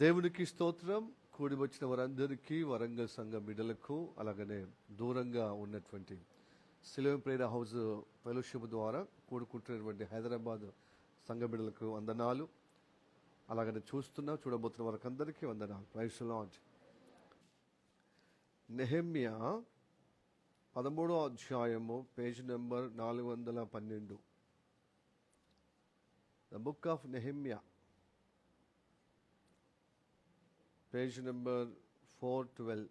దేవునికి స్తోత్రం. కూడి వచ్చిన వారందరికీ, వరంగల్ సంఘం బిడ్డలకు, అలాగనే దూరంగా ఉన్నటువంటి సిలువ ప్రేయర్ హౌస్ ఫెలోషిప్ ద్వారా కూడుకుంటున్నటువంటి హైదరాబాద్ సంఘ బిడ్డలకు వందనాలు. అలాగనే చూడబోతున్న వారికి అందరికీ వందనాలు. Praise the Lord. నెహెమ్యా 13వ అధ్యాయము, page number 412. The book of Nehemiah, page number 412,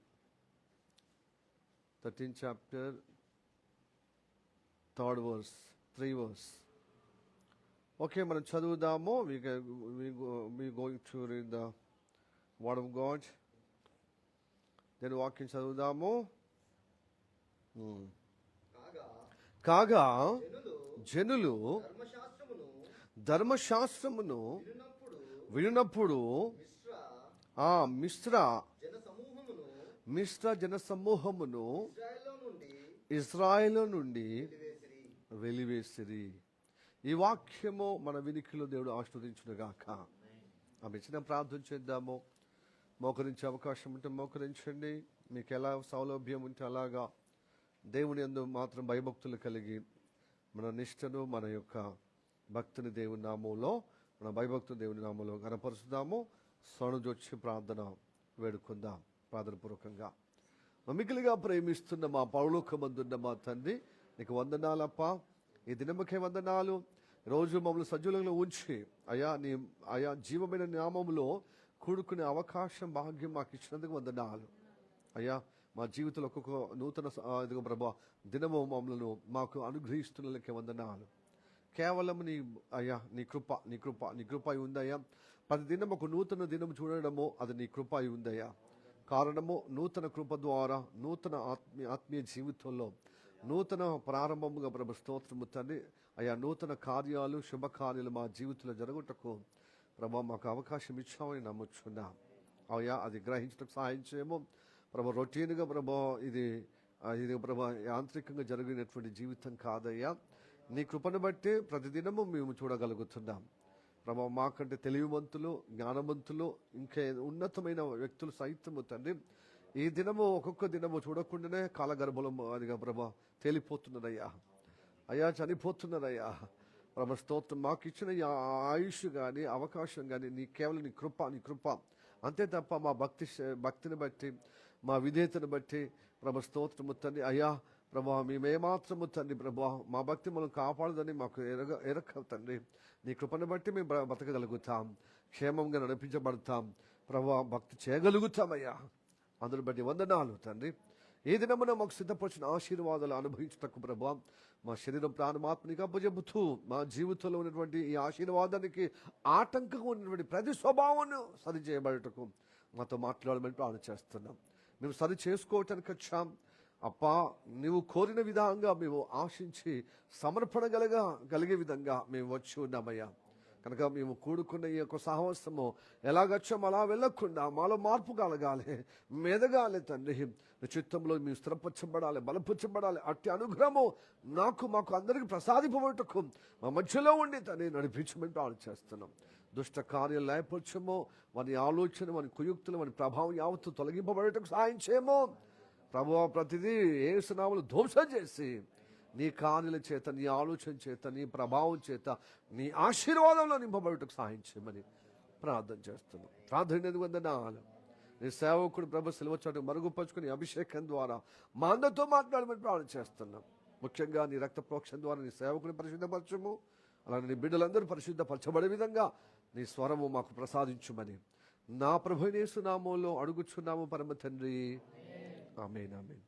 13th chapter, 3rd verse, 3 verse. Okay, మనం చదువుదాము. We going to read the word of God. Then వాక్యం చదువుదాము. కాగా జనులు ధర్మశాస్త్రమును వినునప్పుడు ఆ మిశ్ర జన సమూహమును ఇశ్రాయేలు నుండి వెలివేసిరి. ఈ వాక్యము మన వినికిలో దేవుడు ఆశీర్వదించునుగాక. ఆమె చిన్న ప్రార్థన చేద్దాము. మోకరించే అవకాశం ఉంటే మోకరించండి. మీకు ఎలా సౌలభ్యం ఉంటే అలాగా దేవుని యందు మాత్రం భయభక్తులు కలిగి మన నిష్టను, మన యొక్క భక్తిని దేవుని నామంలో, మన భయభక్తులు దేవుని నామంలో కనపరుచుదాము. స్వనుజొచ్చి ప్రార్థన వేడుకుందాం. ప్రార్థనపూర్వకంగా మిగిలిగా ప్రేమిస్తున్న మా పరలోకమందున్న మా తండ్రి, నీకు వందనాలప్ప. ఈ దినముకే వందనాలు. రోజు మమ్మల్ని సజీవంలో ఉంచి అయా జీవమైన నామములో కూడుకునే అవకాశం, భాగ్యం మాకు ఇచ్చినందుకు వందనాలు అయ్యా. మా జీవితంలో ఒక్కొక్క నూతన ప్రభా దినము మమ్మల్ని మాకు అనుగ్రహిస్తున్నకే వందనాలు. కేవలం నీ కృప ఉందయ్యా. ప్రతి దినం ఒక నూతన దినం చూడడము అది నీ కృప ఉందయ్యా. కారణము నూతన కృప ద్వారా నూతన ఆత్మీయ జీవితంలో నూతన ప్రారంభముగా ప్రభు స్తోత్రము తండ్రి అయ్యా. నూతన కార్యాలు, శుభకార్యాలు మా జీవితంలో జరుగుటకు ప్రభా మాకు అవకాశం ఇచ్చామని నమ్ముచున్నా అయ్యా. అది గ్రహించడానికి సహాయం చేయము ప్రభా. రొటీన్గా ప్రభా ఇది ప్రభా యాంత్రికంగా జరిగినటువంటి జీవితం కాదయ్యా. నీ కృపను బట్టి ప్రతిదినము మేము చూడగలుగుతున్నాం ప్రభా. మాకంటే తెలివివంతులు, జ్ఞానవంతులు, ఇంకా ఉన్నతమైన వ్యక్తులు సైతము తండ్రి ఈ దినము ఒక్కొక్క దినము చూడకుండానే కాలగర్భంలో అదిగా ప్రభా తేలిపోతున్నారయ్యా. చనిపోతున్నారయ్యా ప్రభా. స్తోత్రం. మాకు ఇచ్చిన ఆయుష్ కానీ అవకాశం కానీ కేవలం నీ కృప అంతే తప్ప మా భక్తిని బట్టి, మా విధేయతను బట్టి ప్రభా స్తోత్రము తండ్రి అయ్యా. ప్రభా మేమేమాత్రము తండ్రి ప్రభా మా భక్తి మనం కాపాడదని మాకు ఎరక తండ్రి. నీ కృపను బట్టి మేము బతకగలుగుతాం, క్షేమంగా నడిపించబడతాం ప్రభా, భక్తి చేయగలుగుతామయ్యా. అందుని బట్టి వందనాలు తండ్రి. ఏ దినమున మాకు సిద్ధపరిచిన ఆశీర్వాదాలు అనుభవించటకు ప్రభా మా శరీరం, ప్రాణమాత్మనికి అప్పచెబుతూ మా జీవితంలో ఉన్నటువంటి ఈ ఆశీర్వాదానికి ఆటంకంగా ఉన్నటువంటి ప్రతి స్వభావాన్ని సరి చేయబడటకు మాతో మాట్లాడమని ప్రార్థన చేస్తున్నాం. మేము సరి చేసుకోవటానికి వచ్చాం అప్పా. నువ్వు కోరిన విధంగా మేము ఆశించి సమర్పణ కలిగే విధంగా మేము వచ్చి ఉన్నామయ్యా. కనుక మేము కూడుకున్న ఈ యొక్క సహవాసము ఎలాగచ్చాము అలా వెళ్ళకుండా మాలో మార్పు కలగాలి, మెదగాలి తండ్రి. చిత్తంలో మేము స్థిరపరచబడాలి, బలపరచబడాలి. అట్టి అనుగ్రహము మాకు అందరికీ ప్రసాదింపబడటకు మా మధ్యలో ఉండి తండ్రి నడిపించమని ప్రార్థన చేస్తున్నాం. దుష్ట కార్యాలు లేపరచము, వారి ఆలోచన, వారి కుయుక్తులు, వారి ప్రభావం యావత్తు తొలగింపబడటకు సహాయం చేయము ప్రభువా. ప్రతిదీ యేసు నామములో ధ్వంసం చేసి నీ కార్యాల చేత, నీ ఆలోచన చేత, నీ ప్రభావం చేత, నీ ఆశీర్వాదంలో నింపబడటకు సహాయం చేయమని ప్రార్థన చేస్తున్నాం. ప్రార్థన వందనాలు. నీ సేవకుడు ప్రభు సిలువ చాటు మరుగుపరుచుకుని అభిషేకం ద్వారా మా అందరితో మాట్లాడమని ప్రార్థన చేస్తున్నాం. ముఖ్యంగా నీ రక్త ప్రోక్షణ ద్వారా నీ సేవకుని పరిశుద్ధపరచము, అలాగే నీ బిడ్డలందరూ పరిశుద్ధపరచబడే విధంగా నీ స్వరము మాకు ప్రసాదించుమని నా ప్రభు యేసు నామములో అడుగుచున్నాము పరమ తండ్రి. ఆమేన్, ఆమేన్.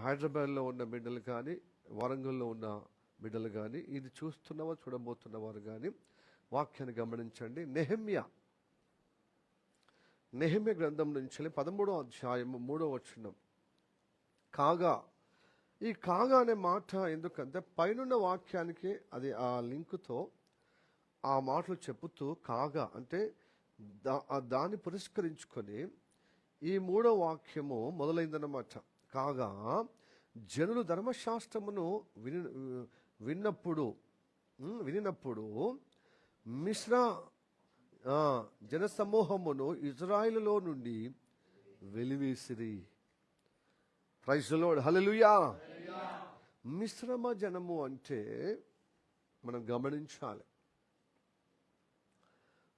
హైదరాబాద్లో ఉన్న బిడ్డలు కానీ, వరంగల్లో ఉన్న బిడ్డలు కానీ, ఇది చూడబోతున్న వారు కానీ వాక్యాన్ని గమనించండి. నెహెమ్యా గ్రంథం నుంచి 13వ అధ్యాయము 3వ వచనం. కాగా. ఈ కాగా అనే మాట ఎందుకంటే పైనున్న వాక్యానికి అది ఆ లింకుతో ఆ మాటలు చెబుతూ కాగా అంటే దాన్ని పురస్కరించుకొని ఈ 3వ వాక్యము మొదలైందన్నమాట. కాగా జనులు ధర్మశాస్త్రమును వినినప్పుడు మిశ్ర జన సమూహమును ఇజ్రాయిలులో నుండి వెలివేసిరి. ప్రైజ్ ది లార్డ్, హల్లెలూయా. మిశ్రమ జనము అంటే మనం గమనించాలి,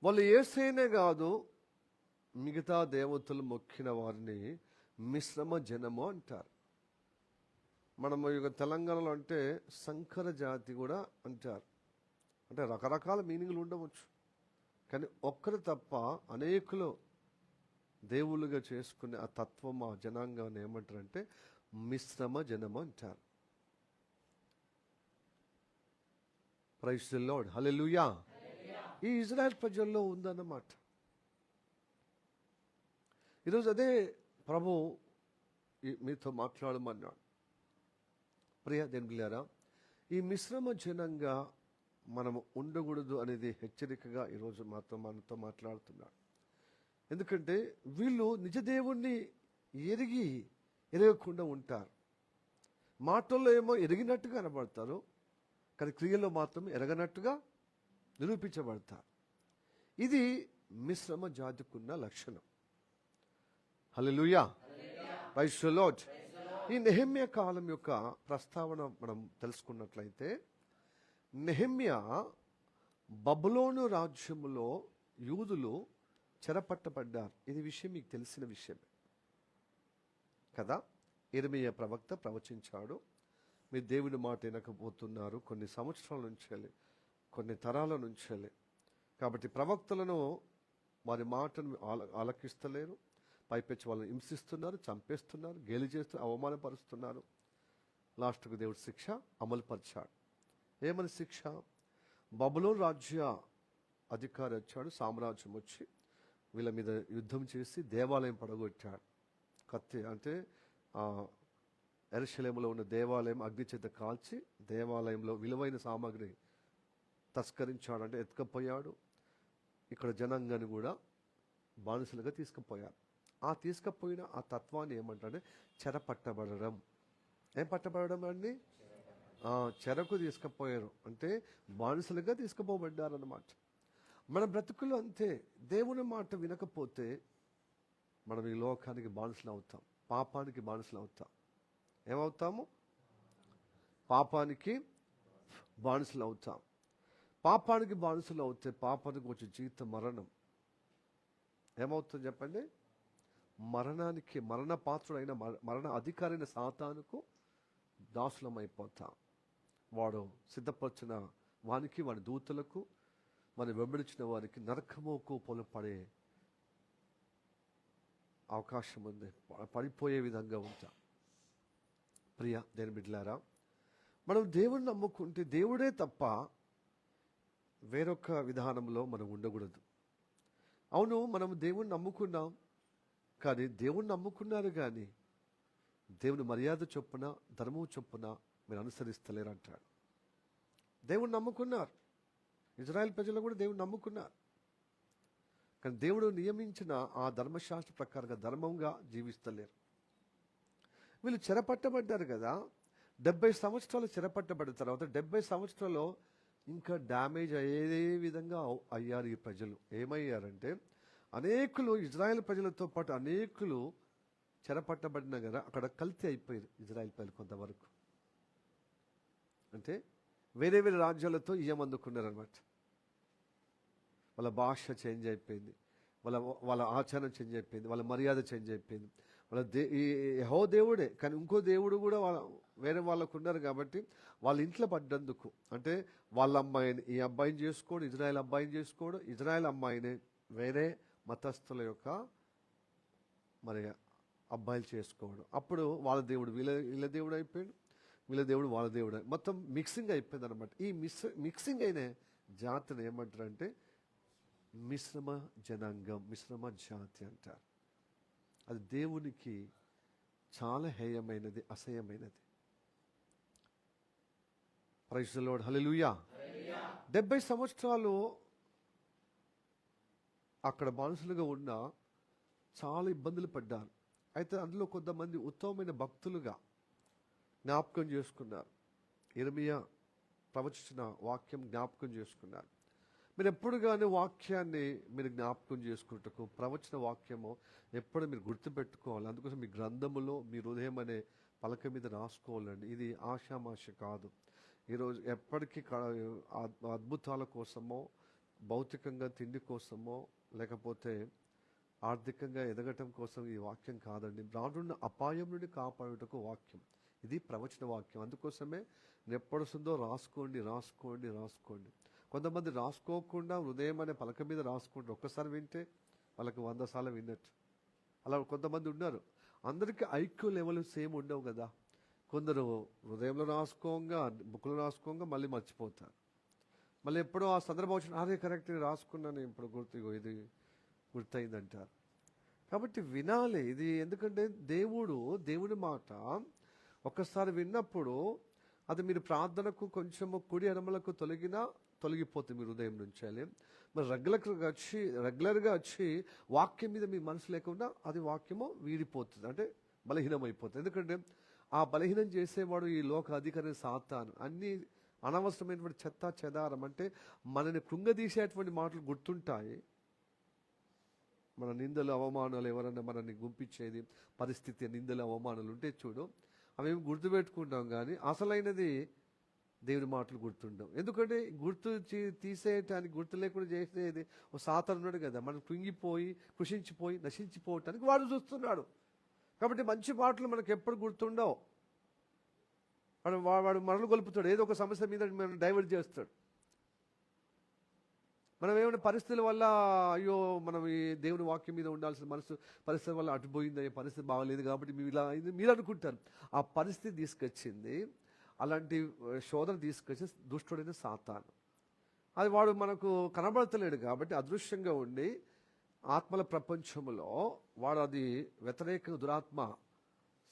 వాళ్ళు యేసయ్యనే కాదు మిగతా దేవతలు మొక్కిన వారిని మిశ్రమ జనము అంటారు. మనము ఇక తెలంగాణలో అంటే సంకర జాతి కూడా అంటారు. అంటే రకరకాల మీనింగ్లు ఉండవచ్చు, కానీ ఒక్కరు తప్ప అనేకులు దేవుళ్ళుగా చేసుకునే ఆ తత్వం, ఆ జనాంగాన్ని ఏమంటారంటే మిశ్రమ జనము అంటారు. ప్రైజ్ ది లార్డ్, హల్లెలూయా. ఈ ఇజ్రాయెల్ ప్రజల్లో ఉందన్నమాట. ఈరోజు అదే ప్రభు మీతో మాట్లాడమన్నాడు. ప్రియ దేవుని బిడ్డలారా, ఈ మిశ్రమ జనంగా మనము ఉండకూడదు అనేది హెచ్చరికగా ఈరోజు మనతో మాట్లాడుతున్నాడు. ఎందుకంటే వీళ్ళు నిజ దేవుణ్ణి ఎరగకుండా ఉంటారు. మాటల్లో ఏమో ఎరిగినట్టుగా కనబడతారు, కానీ క్రియల్లో మాత్రం ఎరగనట్టుగా నిరూపించబడతారు. ఇది మిశ్రమ జాతికున్న లక్షణం. హల్లెలూయా, ప్రైజ్ ది లార్డ్. ఈ నెహెమ్యా కాలం యొక్క ప్రస్తావన మనం తెలుసుకున్నట్లయితే, నెహెమ్యా బబులోను రాజ్యములో యూదులు చెరపట్టబడ్డారు. ఇది విషయం మీకు తెలిసిన విషయమే కదా. యిర్మీయా ప్రవక్త ప్రవచించాడు, మీరు దేవుని మాట వినకపోతున్నారు కొన్ని సంవత్సరాల నుంచి, కొన్ని తరాల నుంచి. కాబట్టి ప్రవక్తలను వారి మాటను ఆలకిస్తలేరు, పైపెచ్చి వాళ్ళని హింసిస్తున్నారు, చంపేస్తున్నారు, గేలి చేస్తూ అవమానపరుస్తున్నారు. లాస్ట్కు దేవుడు శిక్ష అమలుపరిచాడు. ఏమని శిక్ష? బబులోను రాజ్య అధికారి వచ్చాడు, సామ్రాజ్యం వచ్చి వీళ్ళ మీద యుద్ధం చేసి దేవాలయం పడగొట్టాడు. కత్తి అంటే యెరూషలేములో ఉన్న దేవాలయం అగ్ని చేత కాల్చి దేవాలయంలో విలువైన సామాగ్రి తస్కరించాడు, అంటే ఎత్తుకపోయాడు. ఇక్కడ జనాంగాన్ని కూడా బానిసలుగా తీసుకుపోయారు. ఆ తీసుకుపోయిన ఆ తత్వాన్ని ఏమంటారంటే చెరపట్టబడడం. ఏం పట్టబడడం అండి? చెరకు తీసుకుపోయారు, అంటే బానిసలుగా తీసుకుపోబడ్డారన్నమాట. మన బ్రతుకులు అంతే. దేవుని మాట వినకపోతే మనం ఈ లోకానికి బానిసలు అవుతాం, పాపానికి బానిసలు అవుతాం. ఏమవుతాము? పాపానికి బానిసలు అవుతాం. పాపానికి బానిసలు అవుతే పాపానికి వచ్చే జీవితం మరణం. ఏమవుతుంది చెప్పండి? మరణానికి, మరణ పాత్రుడైన మరణ అధికారైన సాతానుకు దాసులం అయిపోతాం. వాడు సిద్ధపరిచిన వానికి, వాడి దూతలకు, మన వెంబడించిన వారికి నరకము కోపంలో పడే అవకాశం ఉంది, పడిపోయే విధంగా ఉంటాం. ప్రియ దేవుని బిడ్డలారా, మనం దేవుణ్ణి నమ్ముకుంటే దేవుడే తప్ప వేరొక విధానంలో మనం ఉండకూడదు. అవును, మనం దేవుణ్ణి నమ్ముకున్నాం, కానీ దేవుణ్ణి నమ్ముకున్నారు కానీ దేవుని మర్యాద చొప్పున, ధర్మం చొప్పున మీరు అనుసరిస్తలేరు అంటాడు. దేవుణ్ణి నమ్ముకున్నారు, ఇజ్రాయెల్ ప్రజలు కూడా దేవుణ్ణి నమ్ముకున్నారు, కానీ దేవుడు నియమించిన ఆ ధర్మశాస్త్ర ప్రకారంగా ధర్మంగా జీవిస్తలేరు. వీళ్ళు చెరపట్టబడ్డారు కదా. 70 సంవత్సరాలు చెరపట్టబడిన తర్వాత 70 సంవత్సరాల్లో ఇంకా డ్యామేజ్ అయ్యే విధంగా అయ్యారు ఈ ప్రజలు. ఏమయ్యారంటే అనేకులు, ఇజ్రాయెల్ ప్రజలతో పాటు అనేకులు చెరపట్టబడిన కదా, అక్కడ కల్తీ అయిపోయారు ఇజ్రాయెల్ ప్రజలు కొంతవరకు. అంటే వేరే వేరే రాజ్యాలతో ఇయ్యమందుకున్నారనమాట. వాళ్ళ భాష చేంజ్ అయిపోయింది, వాళ్ళ ఆచారం చేంజ్ అయిపోయింది, వాళ్ళ మర్యాద చేంజ్ అయిపోయింది. వాళ్ళ యెహోవా దేవుడే, కానీ ఇంకో దేవుడు కూడా వేరే వాళ్ళకు ఉన్నారు. కాబట్టి వాళ్ళ ఇంట్లో పడ్డందుకు, అంటే వాళ్ళ అమ్మాయిని ఈ అబ్బాయిని చేసుకోవడం, ఇజ్రాయెల్ అబ్బాయిని చేసుకోవడం, ఇజ్రాయెల్ అమ్మాయిని వేరే మతస్థుల యొక్క మరి అబ్బాయిలు చేసుకోవడం. అప్పుడు వాళ్ళ దేవుడు వీళ్ళ దేవుడు అయిపోయాడు, వీళ్ళ దేవుడు వాళ్ళ దేవుడు, మొత్తం మిక్సింగ్ అయిపోయింది అనమాట. ఈ మిక్సింగ్ అయిన జాతిని ఏమంటారంటే మిశ్రమ జనాంగం, మిశ్రమ జాతి అంటారు. అది దేవునికి చాలా హేయమైనది, అసహ్యమైనది. ప్రైజ్ ది లార్డ్, హల్లెలూయా. 70 సంవత్సరాలు అక్కడ బానిసలుగా ఉన్న చాలా ఇబ్బందులు పడ్డారు. అయితే అందులో కొంతమంది ఉత్తమమైన భక్తులుగా జ్ఞాపకం చేసుకున్నారు. యిర్మీయా ప్రవచించిన వాక్యం జ్ఞాపకం చేసుకున్నారు. మీరు ఎప్పుడు కానీ వాక్యాన్ని మీరు జ్ఞాపకం చేసుకుంటకు, ప్రవచన వాక్యము ఎప్పుడు మీరు గుర్తుపెట్టుకోవాలి. అందుకోసం మీ గ్రంథములో మీ హృదయం అనే పలక మీద రాసుకోవాలండి. ఇది ఆషామాష కాదు. ఈరోజు ఎప్పటికీ అద్భుతాల కోసమో, భౌతికంగా తిండి కోసమో, లేకపోతే ఆర్థికంగా ఎదగటం కోసం ఈ వాక్యం కాదండి. రానున్న అపాయం నుండి కాపాడుటకు వాక్యం. ఇది ప్రవచన వాక్యం. అందుకోసమే ఎప్పడుస్తుందో రాసుకోండి, రాసుకోండి, రాసుకోండి. కొంతమంది రాసుకోకుండా హృదయం అనే పలక మీద రాసుకుంటారు. ఒక్కసారి వింటే వాళ్ళకి 100 సార్లు విన్నట్టు. అలా కొంతమంది ఉన్నారు. అందరికీ ఐక్యూ లెవెల్ సేమ్ ఉండవు కదా. కొందరు హృదయంలో రాసుకోగా, బుక్లో రాసుకోగా మళ్ళీ మర్చిపోతారు. మళ్ళీ ఎప్పుడో ఆ సందర్భం వచ్చిన అదే కరెక్ట్గా రాసుకున్నాను, ఇప్పుడు ఇది గుర్తయిందంటారు. కాబట్టి వినాలి ఇది. ఎందుకంటే దేవుని మాట ఒక్కసారి విన్నప్పుడు అది మీరు ప్రార్థనకు కొంచెము కుడి ఎడమలకు తొలగిపోతుంది మీ హృదయం నుంచి. మరి రెగ్యులర్గా వచ్చి వాక్యం మీద మీ మనసు లేకుండా అది వాక్యము వీడిపోతుంది, అంటే బలహీనమైపోతుంది. ఎందుకంటే ఆ బలహీనం చేసేవాడు ఈ లోక అధికారి సాతాను. అన్ని అనవసరమైనటువంటి చెత్త చెదారం, అంటే మనని కృంగదీసేటువంటి మాటలు గుర్తుంటాయి. మన నిందలు అవమానాలు, ఎవరన్నా మనల్ని గుంపించేది పరిస్థితి, నిందలు అవమానాలు ఉంటే చూడు, అవేమి గుర్తుపెట్టుకుంటాం. కానీ అసలైనది దేవుని మాటలు గుర్తుండవు. ఎందుకంటే తీసేయటానికి, గుర్తు లేకుండా చేసేది ఓ సాతాను ఉన్నాడు కదా. మనం కృంగిపోయి, కృషించిపోయి, నశించిపోవటానికి వాడు చూస్తున్నాడు. కాబట్టి మంచి మాటలు మనకు ఎప్పుడు గుర్తుండవు. వాడు మనలు గొలుపుతాడు, ఏదో ఒక సమస్య మీద మనం డైవర్ట్ చేస్తాడు. మనం ఏమైనా పరిస్థితుల వల్ల అయ్యో మనం ఈ దేవుని వాక్యం మీద ఉండాల్సిన పరిస్థితి వల్ల అటుపోయింది, పరిస్థితి బాగలేదు కాబట్టి మీరు అనుకుంటారు. ఆ పరిస్థితి తీసుకొచ్చింది, అలాంటి శోధన తీసుకొచ్చి దుష్టుడైన సాతాను. అది వాడు మనకు కనబడతలేడు కాబట్టి అదృశ్యంగా ఉండి ఆత్మల ప్రపంచంలో వాడు అది వ్యతిరేక దురాత్మ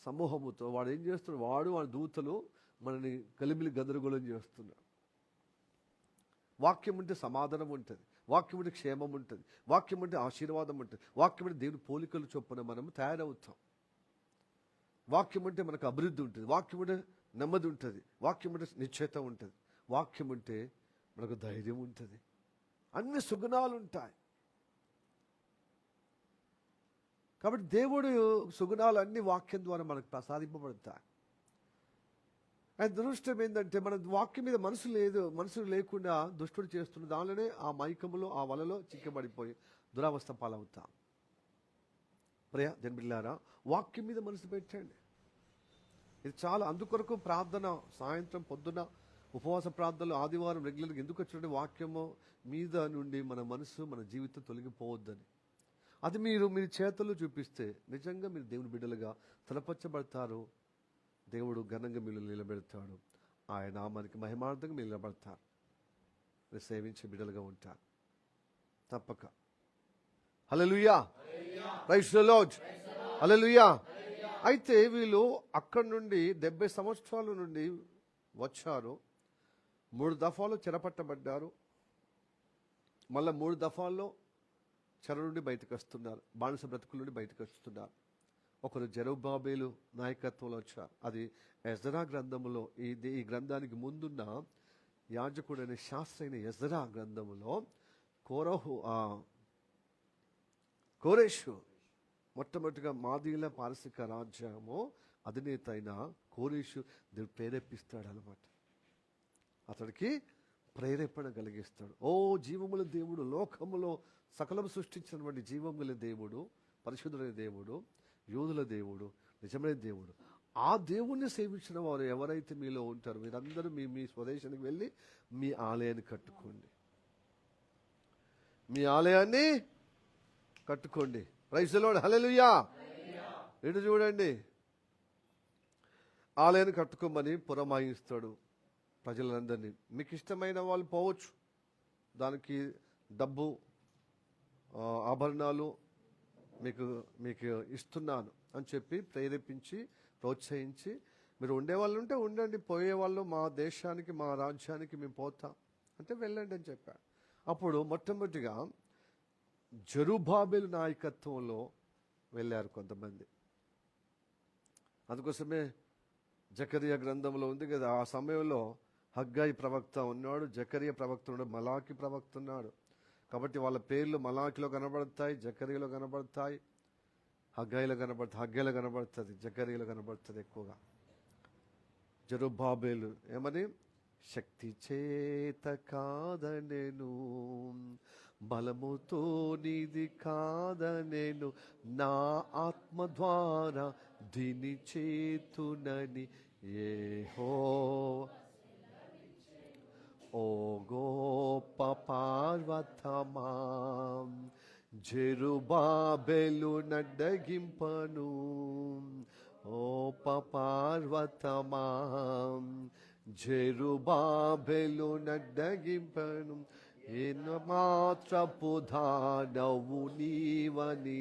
సమూహముతో వాడు ఏం చేస్తున్నాడు, వాడి దూతలు మనని గలిబిలి గందరగోళం చేస్తున్నాడు. వాక్యం ఉంటే సమాధానం ఉంటుంది, వాక్యం ఉంటే క్షేమం ఉంటుంది, వాక్యం ఉంటే ఆశీర్వాదం ఉంటుంది, వాక్యం ఉంటే దేవుని పోలికలు చొప్పున మనం తయారవుతాం. వాక్యం ఉంటే మనకు అభివృద్ధి ఉంటుంది, వాక్యం ఉంటే నెమ్మది ఉంటుంది, వాక్యం ఉంటే నిశ్చయిత ఉంటుంది, వాక్యం ఉంటే మనకు ధైర్యం ఉంటుంది, అన్ని సుగుణాలు ఉంటాయి. కాబట్టి దేవుడు సుగుణాలు అన్ని వాక్యం ద్వారా మనకు ప్రసాదింపబడతాయి. ఆయన దురదృష్టం ఏంటంటే మన వాక్యం మీద మనసు లేకుండా దుష్టుడు చేస్తున్న దానిలోనే ఆ మైకములో, ఆ వలలో చిక్కబడిపోయి దురావస్థ పాలవుతాం. ప్రియ జనబిడ్డలారా, వాక్యం మీద మనసు పెట్టండి. ఇది చాలా. అందుకొరకు ప్రార్థన సాయంత్రం పొద్దున ఉపవాస ప్రార్థనలు, ఆదివారం రెగ్యులర్గా ఎందుకు వచ్చినట్టు వాక్యము మీద నుండి మన మనసు, మన జీవితం తొలగిపోవద్దని. అది మీరు చేతుల్లో చూపిస్తే నిజంగా మీరు దేవుని బిడ్డలుగా తలపచ్చబడతారు. దేవుడు ఘనంగా మీరు నిలబెడతాడు. ఆయన నామానికి మహిమార్థంగా మీరు నిలబడతారు. మీరు సేవించే బిడ్డలుగా ఉంటారు తప్పక. హల్లెలూయా, ప్రైజ్ ది లార్డ్, హల్లెలూయా. అయితే వీళ్ళు అక్కడి నుండి 70 సంవత్సరాల నుండి వచ్చారు. 3 దఫాలు చెరపట్టబడ్డారు. మళ్ళీ 3 దఫాల్లో చెర నుండి బయటకు వస్తున్నారు, బానిస బ్రతుకుల నుండి బయటకు వస్తున్నారు. ఒకరు జెరుబ్బాబెలు నాయకత్వంలో వచ్చారు. అది ఎజ్రా గ్రంథములో, ఈ గ్రంథానికి ముందున్న యాజకుడైన శాస్త్రి అయిన ఎజ్రా గ్రంథములో కోరేషు మొట్టమొదటిగా మాదీల పారసిక రాజ్యము అధినేత అయిన కోరేషు దేవుడు ప్రేరేపిస్తాడు అన్నమాట. అతడికి ప్రేరేపణ కలిగిస్తాడు. ఓ జీవముల దేవుడు, లోకములో సకలం సృష్టించినటువంటి జీవముల దేవుడు, పరిశుద్ధులైన దేవుడు, యోధుల దేవుడు, నిజమైన దేవుడు, ఆ దేవుణ్ణి సేవించిన వారు ఎవరైతే మీలో ఉంటారో మీరందరూ మీ స్వదేశానికి వెళ్ళి మీ ఆలయాన్ని కట్టుకోండి, మీ ఆలయాన్ని కట్టుకోండి. ప్రైజ్ ది లార్డ్, హల్లెలూయా. ఇటు చూడండి, ఆలయాన్ని కట్టుకోమని పురమాయిస్తాడు ప్రజలందరినీ. మీకు ఇష్టమైన వాళ్ళు పోవచ్చు, దానికి డబ్బు ఆభరణాలు మీకు ఇస్తున్నాను అని చెప్పి ప్రేరేపించి ప్రోత్సహించి, మీరు ఉండేవాళ్ళు ఉంటే ఉండండి, పోయేవాళ్ళు మా దేశానికి, మా రాజ్యానికి మేము పోతాం అంటే వెళ్ళండి అని చెప్పాడు. అప్పుడు మొట్టమొదటిగా జెరుబ్బాబెలు నాయకత్వంలో వెళ్ళారు కొంతమంది. అందుకోసమే జకరియా గ్రంథంలో ఉంది కదా, ఆ సమయంలో హగ్గాయి ప్రవక్త ఉన్నాడు, జకరియా ప్రవక్త ఉన్నాడు, మలాకి ప్రవక్త ఉన్నాడు. కాబట్టి వాళ్ళ పేర్లు మలాకిలో కనబడతాయి, జకరియాలో కనబడతాయి, హగ్గాయిలో కనబడుతుంది, జకరియాలో కనబడుతుంది ఎక్కువగా. జెరుబ్బాబెలు ఏమని, శక్తి చేత కాదనెను, బలముతో నీది కాదనెను, నా ఆత్మ ద్వారా దీని చేతునని యెహోవా. ఓ గొప్ప పార్వతమా, జెరుబ్బాబెలు నడ్డగింపను, ఓ పార్వతమా, జెరుబ్బాబెలు నడ్డగింపను, ఎన్న మాత్రపు దానవు నీవని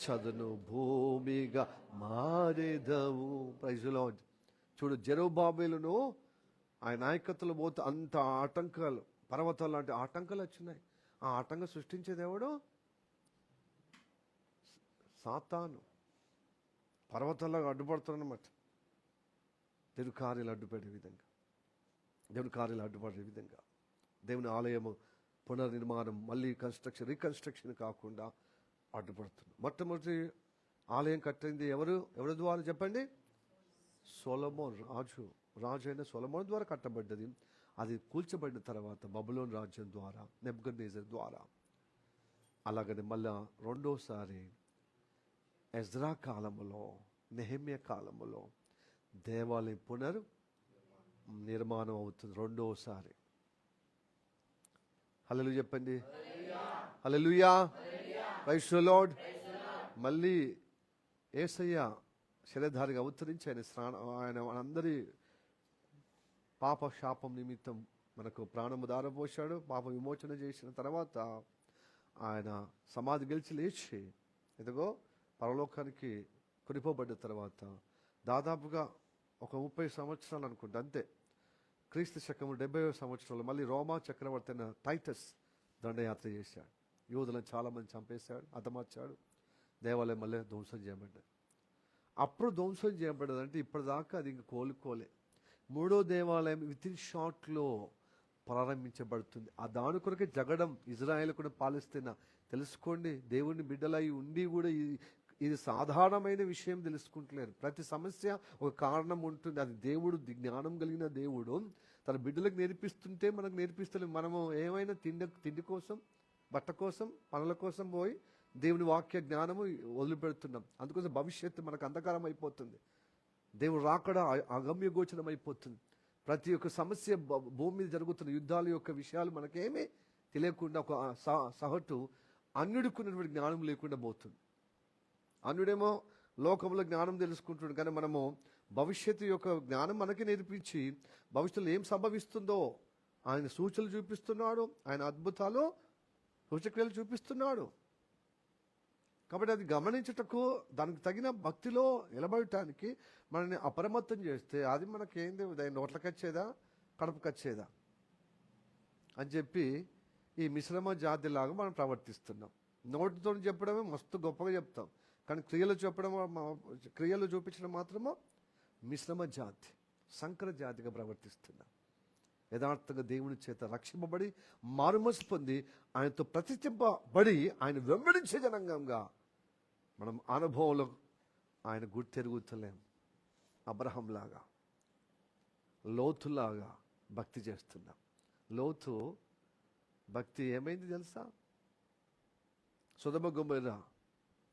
చదును భూమిగా మారెదవు. Praise the lord. చూడు, జెరుబ్బాబెలును ఆయన నాయకత్వంలో పోతే అంత ఆటంకాలు, పర్వతాలు లాంటి ఆటంకాలు వచ్చినాయి. ఆ ఆటంకం సృష్టించేది ఎవడు? సాతాను. పర్వతాల్లో అడ్డుపడుతున్నమాట. దేవుని కార్యాలు అడ్డుపడే విధంగా, దేవుని ఆలయము పునర్నిర్మాణం, మళ్ళీ రీకన్స్ట్రక్షన్ కాకుండా అడ్డుపడుతుంది. మొట్టమొదటి ఆలయం కట్టింది ఎవరి ద్వారా చెప్పండి? సొలొమోన్ రాజు అయిన సొలొమోన్ ద్వారా కట్టబడ్డది. అది కూల్చబడిన తర్వాత బబులోన్ రాజ్యం ద్వారా, నెబుకద్నెజర్ ద్వారా. అలాగని మళ్ళా రెండోసారి ఎజ్రా కాలములో, నెహెమ్యా కాలములో దేవాలయం నిర్మాణం అవుతుంది రెండోసారి. హల్లెలూయా చెప్పండి. హల్లెలూయా. Praise the Lord. మళ్ళీ యేసయ్య శరీరధారిగా అవతరించి ఆయన మనందరి పాప శాపం నిమిత్తం మనకు ప్రాణము దారపోశాడు. పాప విమోచన చేసిన తర్వాత ఆయన సమాధి గెలిచి లేచి ఎదుగో పరలోకానికి కొనిపోబడ్డ తర్వాత దాదాపుగా ఒక 30 సంవత్సరాలు అనుకుంటా, అంతే, క్రీస్తు శకము 70వ సంవత్సరంలో మళ్ళీ రోమా చక్రవర్తి అయిన టైటస్ దండయాత్ర చేశాడు. యూదులను చాలామంది చంపేశాడు, హతమార్చాడు. దేవాలయం మళ్ళీ ధ్వంసం చేయబడ్డది. అప్పుడు ధ్వంసం చేయబడ్డదంటే ఇప్పటిదాకా అది ఇంక కోలుకోలే. మూడో దేవాలయం వితిన్ షార్ట్లో ప్రారంభించబడుతుంది. ఆ దాని కొరకే జగడం ఇజ్రాయేల్ కూడా పాలిస్తున్నా. తెలుసుకోండి, దేవుని బిడ్డలై ఉండి కూడా ఇది సాధారణమైన విషయం తెలుసుకుంటలేరు. ప్రతి సమస్య ఒక కారణం ఉంటుంది. అది దేవుడు, జ్ఞానం కలిగిన దేవుడు తన బిడ్డలకు నేర్పిస్తుంటే మనకు నేర్పిస్తలేదు. మనము ఏమైనా తిండి కోసం, బట్ట కోసం, పనుల కోసం పోయి దేవుని వాక్య జ్ఞానము వదిలిపెడుతున్నాం. అందుకోసం భవిష్యత్తు మనకు అంధకారం అయిపోతుంది. దేవుడు రాకడ అగమ్య గోచరం అయిపోతుంది. ప్రతి ఒక్క సమస్య, భూమి మీద జరుగుతున్న యుద్ధాల యొక్క విషయాలు మనకేమీ తెలియకుండా ఒక సహటు అన్యుడుకున్నటువంటి జ్ఞానం లేకుండా పోతుంది. అన్యుడేమో లోకంలో జ్ఞానం తెలుసుకుంటున్నాడు, కానీ మనము భవిష్యత్తు యొక్క జ్ఞానం మనకి నేర్పించి భవిష్యత్తులో ఏం సంభవిస్తుందో ఆయన సూచనలు చూపిస్తున్నాడు, ఆయన అద్భుతాలు సూచక్రియలు చూపిస్తున్నాడు. కాబట్టి అది గమనించుటకు, దానికి తగిన భక్తిలో నిలబడటానికి మనల్ని అప్రమత్తం చేస్తే అది మనకేంది, నోట్లకు వచ్చేదా, కడుపుకి వచ్చేదా అని చెప్పి ఈ మిశ్రమ జాతిలాగా మనం ప్రవర్తిస్తున్నాం. నోటితో చెప్పడమే మస్తు గొప్పగా చెప్తాం, కానీ క్రియలు చూపించడం మాత్రమో మిశ్రమ జాతి, సంకర జాతిగా ప్రవర్తిస్తున్నాం. యథార్థంగా దేవుని చేత రక్షింపబడి మారుమనసు పొంది ఆయనతో ప్రతిష్ఠింపబడి ఆయన వెంబడించే జనాంగంగా మనం అనుభవంలో ఆయన గుర్తెరుగుతలేం. అబ్రహంలాగా, లోతులాగా భక్తి చేస్తున్నాం. లోతు భక్తి ఏమైంది తెలుసా? సొదొమ గొమొర్ర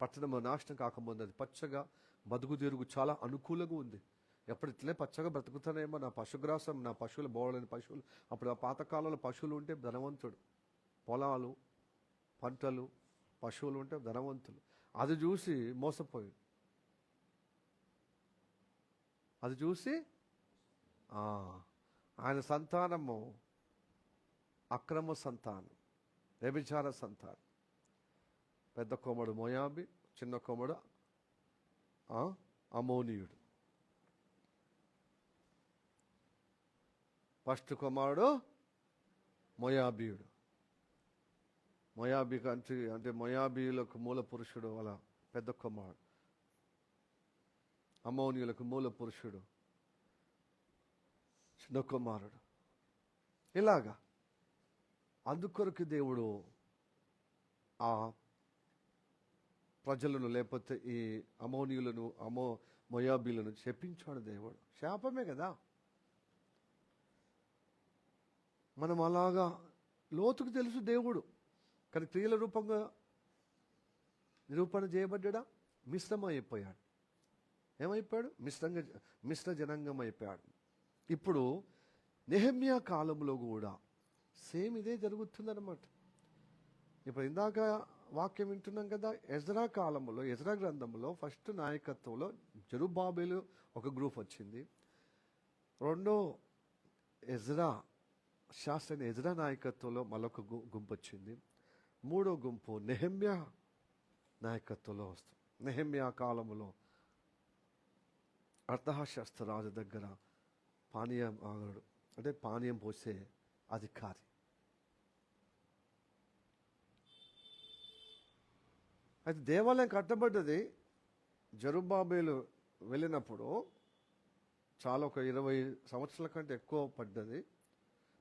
పట్టణం నాశనం కాకముందు అది పచ్చగా బతుకుదెరుగు చాలా అనుకూలంగా ఉంది. ఎప్పుడు ఇట్లే పచ్చగా బ్రతుకుతానేమో, నా పశుగ్రాసం, నా పశువులు బాగోలేని పశువులు. అప్పుడు ఆ పాతకాలంలో పశువులు ఉంటే ధనవంతుడు, పొలాలు, పంటలు, పశువులు ఉంటే ధనవంతులు. అది చూసి మోసపోయాడు. అది చూసి ఆయన సంతానము అక్రమ సంతానం, వ్యభిచార సంతానం. పెద్ద కోమడు మోయాబి, చిన్న కోమడు అమోనీయుడు. ఫస్ట్ కుమారుడు మోయాబీయుడు. మోయాబీ కంట్రీ అంటే మోయాబీయులకు మూల పురుషుడు వాళ్ళ పెద్ద కుమారుడు. అమోనీయులకు మూల పురుషుడు చిన్న కుమారుడు. ఇలాగా అందుకొరకు దేవుడు ఆ ప్రజలను లేకపోతే ఈ అమోనీయులను మొయాబీలను శపించాడు దేవుడు. శాపమే కదా. మనం అలాగా లోతుకు తెలుసు దేవుడు, కానీ క్రియల రూపంగా నిరూపణ చేయబడ్డా మిశ్రమైపోయాడు. ఏమైపోయాడు? మిశ్ర జనాంగం అయిపోయాడు. ఇప్పుడు నెహెమ్యా కాలంలో కూడా సేమ్ ఇదే జరుగుతుందన్నమాట. ఇప్పుడు ఇందాక వాక్యం వింటున్నాం కదా, ఎజ్రా కాలంలో, ఎజ్రా గ్రంథంలో ఫస్ట్ నాయకత్వంలో జెరుబ్బాబెలు ఒక గ్రూప్ వచ్చింది. రెండో శాస్త్రైన ఎజ్రా నాయకత్వంలో మరొక గుంపు వచ్చింది. మూడో గుంపు నెహెమ్యా నాయకత్వంలో వస్తుంది. నెహెమ్యా కాలంలో అర్థశాస్త్ర రాజు దగ్గర పానీయం పోసే అధికారి. అయితే దేవాలయం కట్టబడ్డది జెరుబ్బాబెలు వెళ్ళినప్పుడు చాలా ఒక 20 సంవత్సరాల కంటే ఎక్కువ పడ్డది.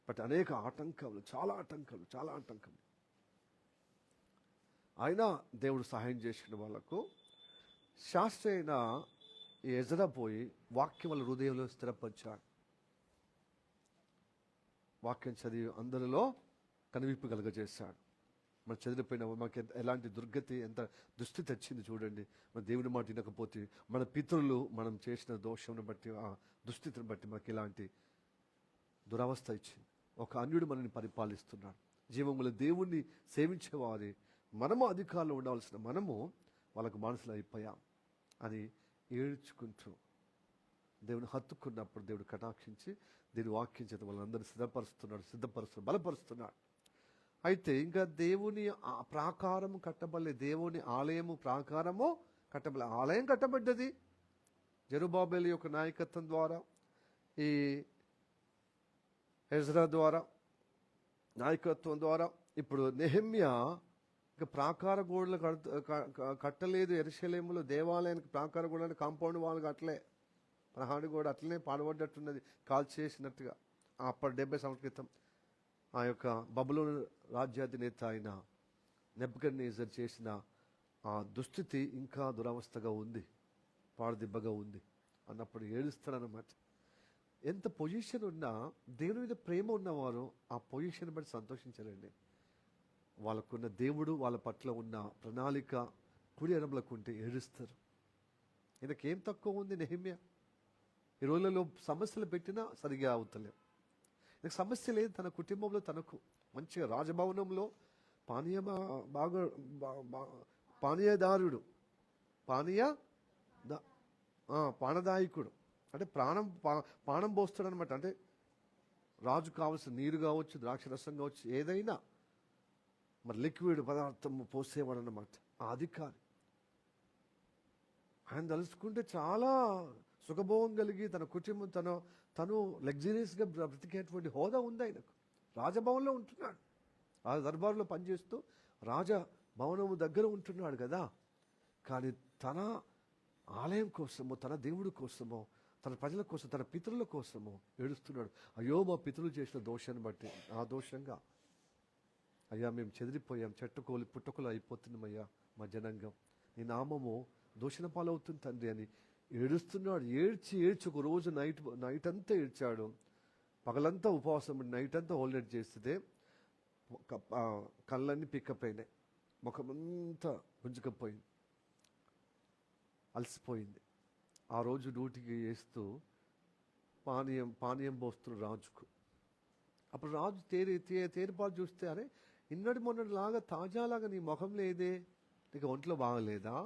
బట్ అనేక ఆటంకాలు, చాలా ఆటంకాలు. అయినా దేవుడు సహాయం చేసిన వాళ్ళకు శాస్త్రైన ఈ ఎజ్రా పోయి వాక్యం వాళ్ళ హృదయంలో స్థిరపరిచాడు. వాక్యం చదివి అందరిలో కనువిప్పు కలుగజేశాడు. మనం చదివిపోయిన మనకి ఎలాంటి దుర్గతి, ఎంత దుస్థితి వచ్చింది చూడండి. మన దేవుని మాట వినకపోతే, మన పితరులు మనం చేసిన దోషంను బట్టి, ఆ దుస్థితిని బట్టి మనకి ఇలాంటి దురవస్థ ఇచ్చింది. ఒక అన్యుడు మనల్ని పరిపాలిస్తున్నాడు. జీవముల దేవుణ్ణి సేవించేవారి మనము అధికారంలో ఉండవలసిన మనము వాళ్ళకు మనసులో అయిపోయాం అని ఏడ్చుకుంటూ దేవుని హత్తుకున్నప్పుడు దేవుడు కటాక్షించి దీని వాక్యం చేత వాళ్ళందరూ సిద్ధపరుస్తున్నాడు, బలపరుస్తున్నాడు. అయితే ఇంకా దేవుని ప్రాకారము కట్టబడలే, దేవుని ఆలయము ప్రాకారము కట్టబడలే. ఆలయం కట్టబడ్డది జెరుబ్బాబెలు యొక్క నాయకత్వం ద్వారా, ఈ ఎజ్రా ద్వారా, నాయకత్వం ద్వారా. ఇప్పుడు నెహెమ్యా ఇక ప్రాకార గోడలు కట్టలేదు. యెరూషలేములో దేవాలయానికి ప్రాకార గోడలు, కాంపౌండ్ వాళ్ళు కట్టలే. ప్రహాడి గోడ అట్లనే పాడబడ్డట్టున్నది, కాల్ చేసినట్టుగా. అప్పటి 70 సంవత్సరాల క్రితం ఆ యొక్క బబులోను రాజ్యాధినేత అయిన నెబుకద్నెజర్ చేసిన ఆ దుస్థితి ఇంకా దురవస్థగా ఉంది, పాడుదిబ్బగా ఉంది అన్నప్పుడు ఏడుస్తాడనమాట. ఎంత పొజిషన్ ఉన్నా దేవుని మీద ప్రేమ ఉన్నవారు ఆ పొజిషన్ బట్టి సంతోషించాలండి. వాళ్ళకున్న దేవుడు వాళ్ళ పట్ల ఉన్న ప్రణాళిక కుడి ఎడమలకు ఉంటే ఏడుస్తారు. ఈయనకేం తక్కువ ఉంది నెహెమ్యా? ఈ రోజులలో సమస్యలు పెట్టినా సరిగా అవుతలేం. నాకు సమస్య లేదు. తన కుటుంబంలో తనకు మంచిగా రాజభవనంలో పానీయదారుడు, పానదాయకుడు అంటే పానం పోస్తాడు అనమాట. అంటే రాజు కావాల్సిన నీరు కావచ్చు, ద్రాక్ష రసం కావచ్చు, ఏదైనా మరి లిక్విడ్ పదార్థం పోసేవాడు అన్నమాట ఆ అధికారి. ఆయన తలుచుకుంటే చాలా సుఖభోగం కలిగి తన కుటుంబం తను లగ్జరీస్గా బ్రతికేటువంటి హోదా ఉంది ఆయనకు. రాజభవన్లో ఉంటున్నాడు, రాజ దర్బారులో పనిచేస్తూ రాజభవనము దగ్గర ఉంటున్నాడు కదా. కానీ తన ఆలయం కోసమో, తన దేవుడి కోసమో, తన ప్రజల కోసం, తన పితరుల కోసమో ఏడుస్తున్నాడు. అయ్యో మా పితరులు చేసిన దోషాన్ని బట్టి, ఆ దోషంగా అయ్యా మేము చెదిరిపోయాం, చెట్టుకోలి పుట్టకులు అయిపోతున్నామయ్యా మా జనాంగం, నీ నామము దూషణ పాలవుతుంది తండ్రి అని ఏడుస్తున్నాడు. ఏడ్చి ఒక రోజు నైట్ అంతా ఏడ్చాడు. పగలంతా ఉపవాసం, నైట్ అంతా హోల్డెడ్ చేస్తే కళ్ళన్నీ పిక్కపోయినాయి, ముఖమంతా గుంజుకపోయింది, అలసిపోయింది. ఆ రోజు డ్యూటీకి వేస్తూ పానీయం పోస్తున్నాడు రాజుకు. అప్పుడు రాజు తేరిపాలు చూస్తే, అరే ఇన్నటి మొన్నటి లాగా తాజాలాగా నీ ముఖం లేదే, నీకు ఒంట్లో బాగలేదా?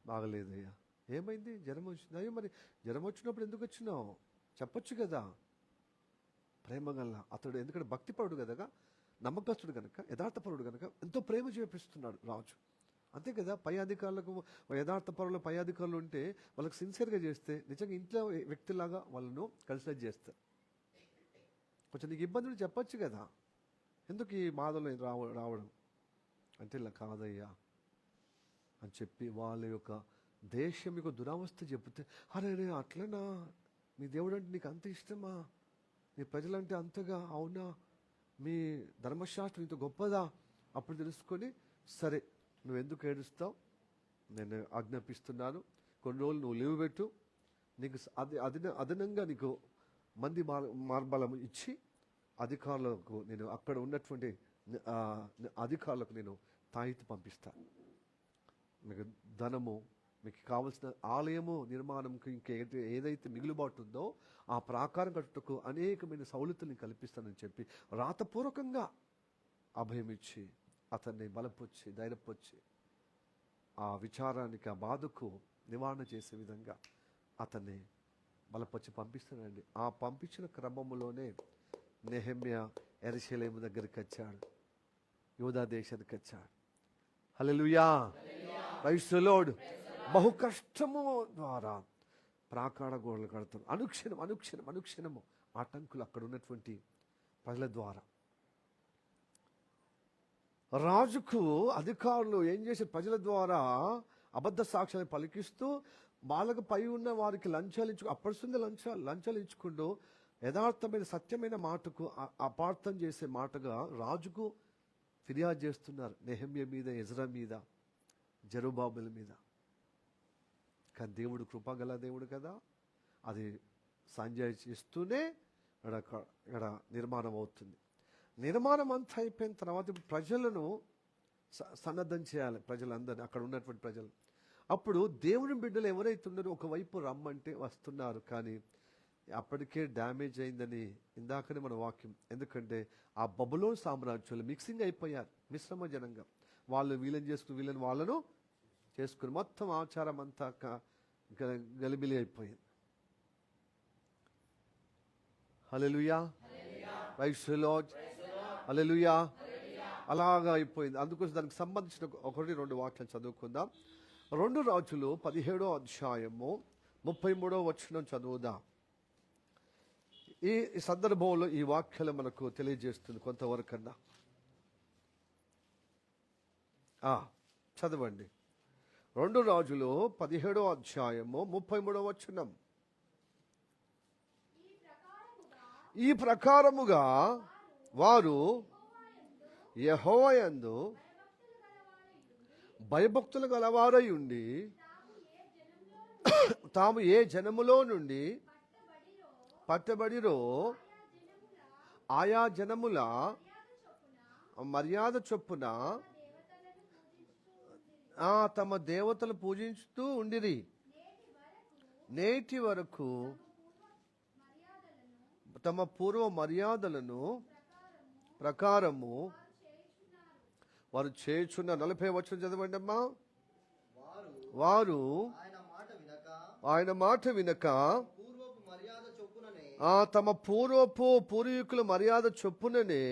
బాగలేదయ్యా. ఏమైంది? జ్వరం వచ్చింది. అయ్యో మరి జ్వరం వచ్చినప్పుడు ఎందుకు వచ్చినావు చెప్పొచ్చు కదా. ప్రేమగల అతడు, ఎందుకంటే భక్తిపరుడు కదా, నమ్మకస్తుడు కనుక, యథార్థపరుడు కనుక ఎంతో ప్రేమ చూపిస్తున్నాడు రాజు. అంతే కదా. పై అధికారులకు, యథార్థపరులు పై అధికారులు ఉంటే వాళ్ళకి సిన్సియర్గా చేస్తే నిజంగా ఇంట్లో వ్యక్తిలాగా వాళ్ళను కన్సిడర్ చేస్తారు. కొంచెం నీకు ఇబ్బందులు చెప్పచ్చు కదా, ఎందుకు ఈ బాధలు రావడం అంటే ఇలా కాదయ్యా అని చెప్పి వాళ్ళ యొక్క దేశం యొక్క దురవస్థ చెబితే, అరే అట్లనా మీ దేవుడు అంటే నీకు అంత ఇష్టమా? నీ ప్రజలంటే అంతగా? అవునా? మీ ధర్మశాస్త్రం ఇంత గొప్పదా? అప్పుడు తెలుసుకొని, సరే నువ్వు ఎందుకు ఏడుస్తావు, నేను ఆజ్ఞాపిస్తున్నాను, కొన్ని రోజులు నువ్వు లీవ్ పెట్టు, నీకు అదనంగా నీకు మంది మార్బలం ఇచ్చి అధికారులకు నేను అక్కడ ఉన్నటువంటి అధికారులకు నేను తాయితీ పంపిస్తాను. మీకు ధనము, మీకు కావలసిన ఆలయము నిర్మాణంకి ఏదైతే మిగులుబాటు ఉందో ఆ ప్రాకారం కట్టుటకు అనేకమైన సౌలతుల్ని కల్పిస్తానని చెప్పి రాతపూర్వకంగా అభయమిచ్చి అతన్ని బలపొచ్చి ధైర్యపొచ్చి ఆ విచారానికి ఆ బాధకు నివారణ చేసే విధంగా అతన్ని బలపరిచి పంపిస్తానండి. ఆ పంపించిన క్రమంలోనే నెహెమ్యా యెరూషలేము దగ్గరికి వచ్చాడు, యూదా దేశానికి వచ్చాడు. హల్లెలూయా, ప్రైజ్ ది లార్డ్. బహు కష్టము ద్వారా ప్రాకార గోడలు కడతారు. అనుక్షణము ఆటంకులు అక్కడ ఉన్నటువంటి ప్రజల ద్వారా. రాజుకు అధికారులు ఏం చేసే, ప్రజల ద్వారా అబద్ధ సాక్ష్యాలు పలికిస్తూ వాళ్ళకు పై ఉన్న వారికి లంచాలు ఇచ్చుకుంటూ యథార్థమైన సత్యమైన మాటకు అపార్థం చేసే మాటగా రాజుకు ఫిర్యాదు చేస్తున్నారు. నెహెమ్యా మీద, ఎజ్రా మీద, జెరుబ్బాబెలు మీద. కానీ దేవుడు కృపగల దేవుడు కదా, అది సంజయ్ చేస్తూనే ఇక్కడ నిర్మాణం అవుతుంది. నిర్మాణం అంతా అయిపోయిన తర్వాత ప్రజలను సన్నద్ధం చేయాలి, ప్రజలందరినీ, అక్కడ ఉన్నటువంటి ప్రజలు. అప్పుడు దేవుని బిడ్డలు ఎవరైతే ఉన్నారో ఒకవైపు రమ్మంటే వస్తున్నారు, కానీ అప్పటికే డ్యామేజ్ అయిందని ఇందాకనే మన వాక్యం. ఎందుకంటే ఆ బబులోను సామ్రాజ్యాలు మిక్సింగ్ అయిపోయారు, మిశ్రమ జనంగా. వాళ్ళు వీళ్ళని చేసుకుని వాళ్ళను చేసుకుని మొత్తం ఆచారం అంతా గలిబిలి అయిపోయింది. హల్లెలూయా, ప్రైజ్ ది లార్డ్, హల్లెలూయా. అలాగా అయిపోయింది. అందుకోసం దానికి సంబంధించిన 1-2 వాక్యాలు చదువుకుందాం. 2 రాజులు 17వ అధ్యాయము 33వ వచనం చదువుదాం. ఈ సందర్భంలో ఈ వాక్యాలు మనకు తెలియజేస్తుంది కొంతవరకన్నా. చదవండి. 2 రాజులు 17వ అధ్యాయము 33వ వచనం. ఈ ప్రకారముగా వారు యెహోవా యందు భయభక్తులు గలవారై ఉండి తాము ఏ జనములో నుండి పట్టబడిరో ఆయా జనముల మర్యాద చొప్పున తమ దేవతలు పూజించుతూ ఉండిరి. నేటి వరకు తమ పూర్వ మర్యాదలను ప్రకారము వారు చేయుచున్న. 40వ వచనం చదవండి అమ్మా. వారు ఆయన మాట వినక తమ పూర్వీకుల మర్యాద చొప్పుననే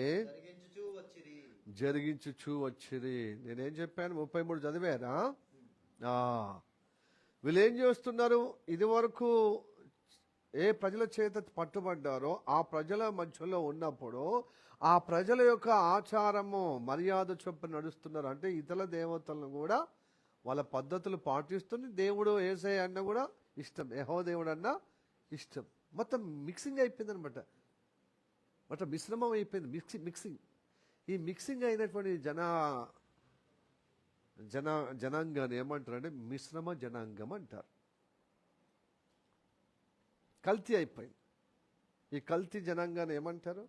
జరిగించుచూ వచ్చిరి. నేనేం చెప్పాను? 33 చదివారా? వీళ్ళు ఏం చేస్తున్నారు? ఇది వరకు ఏ ప్రజల చేత పట్టుబడ్డారో ఆ ప్రజల మధ్యలో ఉన్నప్పుడు ఆ ప్రజల యొక్క ఆచారము మర్యాద చొప్పున నడుస్తున్నారు. అంటే ఇతర దేవతలను కూడా వాళ్ళ పద్ధతులు పాటిస్తుంది. దేవుడు యేసయ్య అన్న కూడా ఇష్టం, యెహోవా దేవుడు అన్న ఇష్టం. మొత్తం మిక్సింగ్ అయిపోయింది అనమాట. మొత్తం మిశ్రమం అయిపోయింది, మిక్సింగ్. ఈ మిక్సింగ్ అయినటువంటి జనాంగాన్ని ఏమంటారంటే మిశ్రమ జనాంగం అంటారు. కల్తీ అయిపోయింది. ఈ కల్తీ జనాంగాన్ని ఏమంటారు?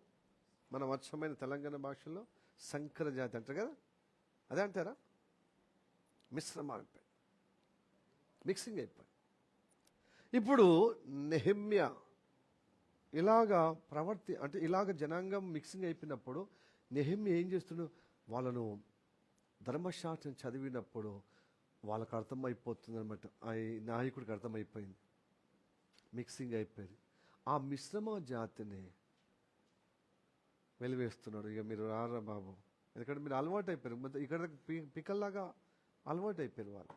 మన వర్షమైన తెలంగాణ భాషలో సంకర జాతి అంటారు కదా, అదే అంటారా? మిశ్రమ అయిపోయింది, మిక్సింగ్ అయిపోయింది. ఇప్పుడు నెహెమ్యా ఇలాగా అంటే ఇలాగ జనాంగం మిక్సింగ్ అయిపోయినప్పుడు నెహెమ్యా ఏం చేస్తున్నాడు? వాళ్ళను ధర్మశాస్త్రం చదివినప్పుడు వాళ్ళకు అర్థమైపోతుంది అనమాట. ఆ నాయకుడికి అర్థమైపోయింది, మిక్సింగ్ అయిపోయింది. ఆ మిశ్రమ జాతిని వెలివేస్తున్నాడు. ఇక మీరు రారా బాబు, ఎందుకంటే మీరు అలవాటు అయిపోయారు. ఇక్కడ పికల్లాగా అలవాటు అయిపోయారు.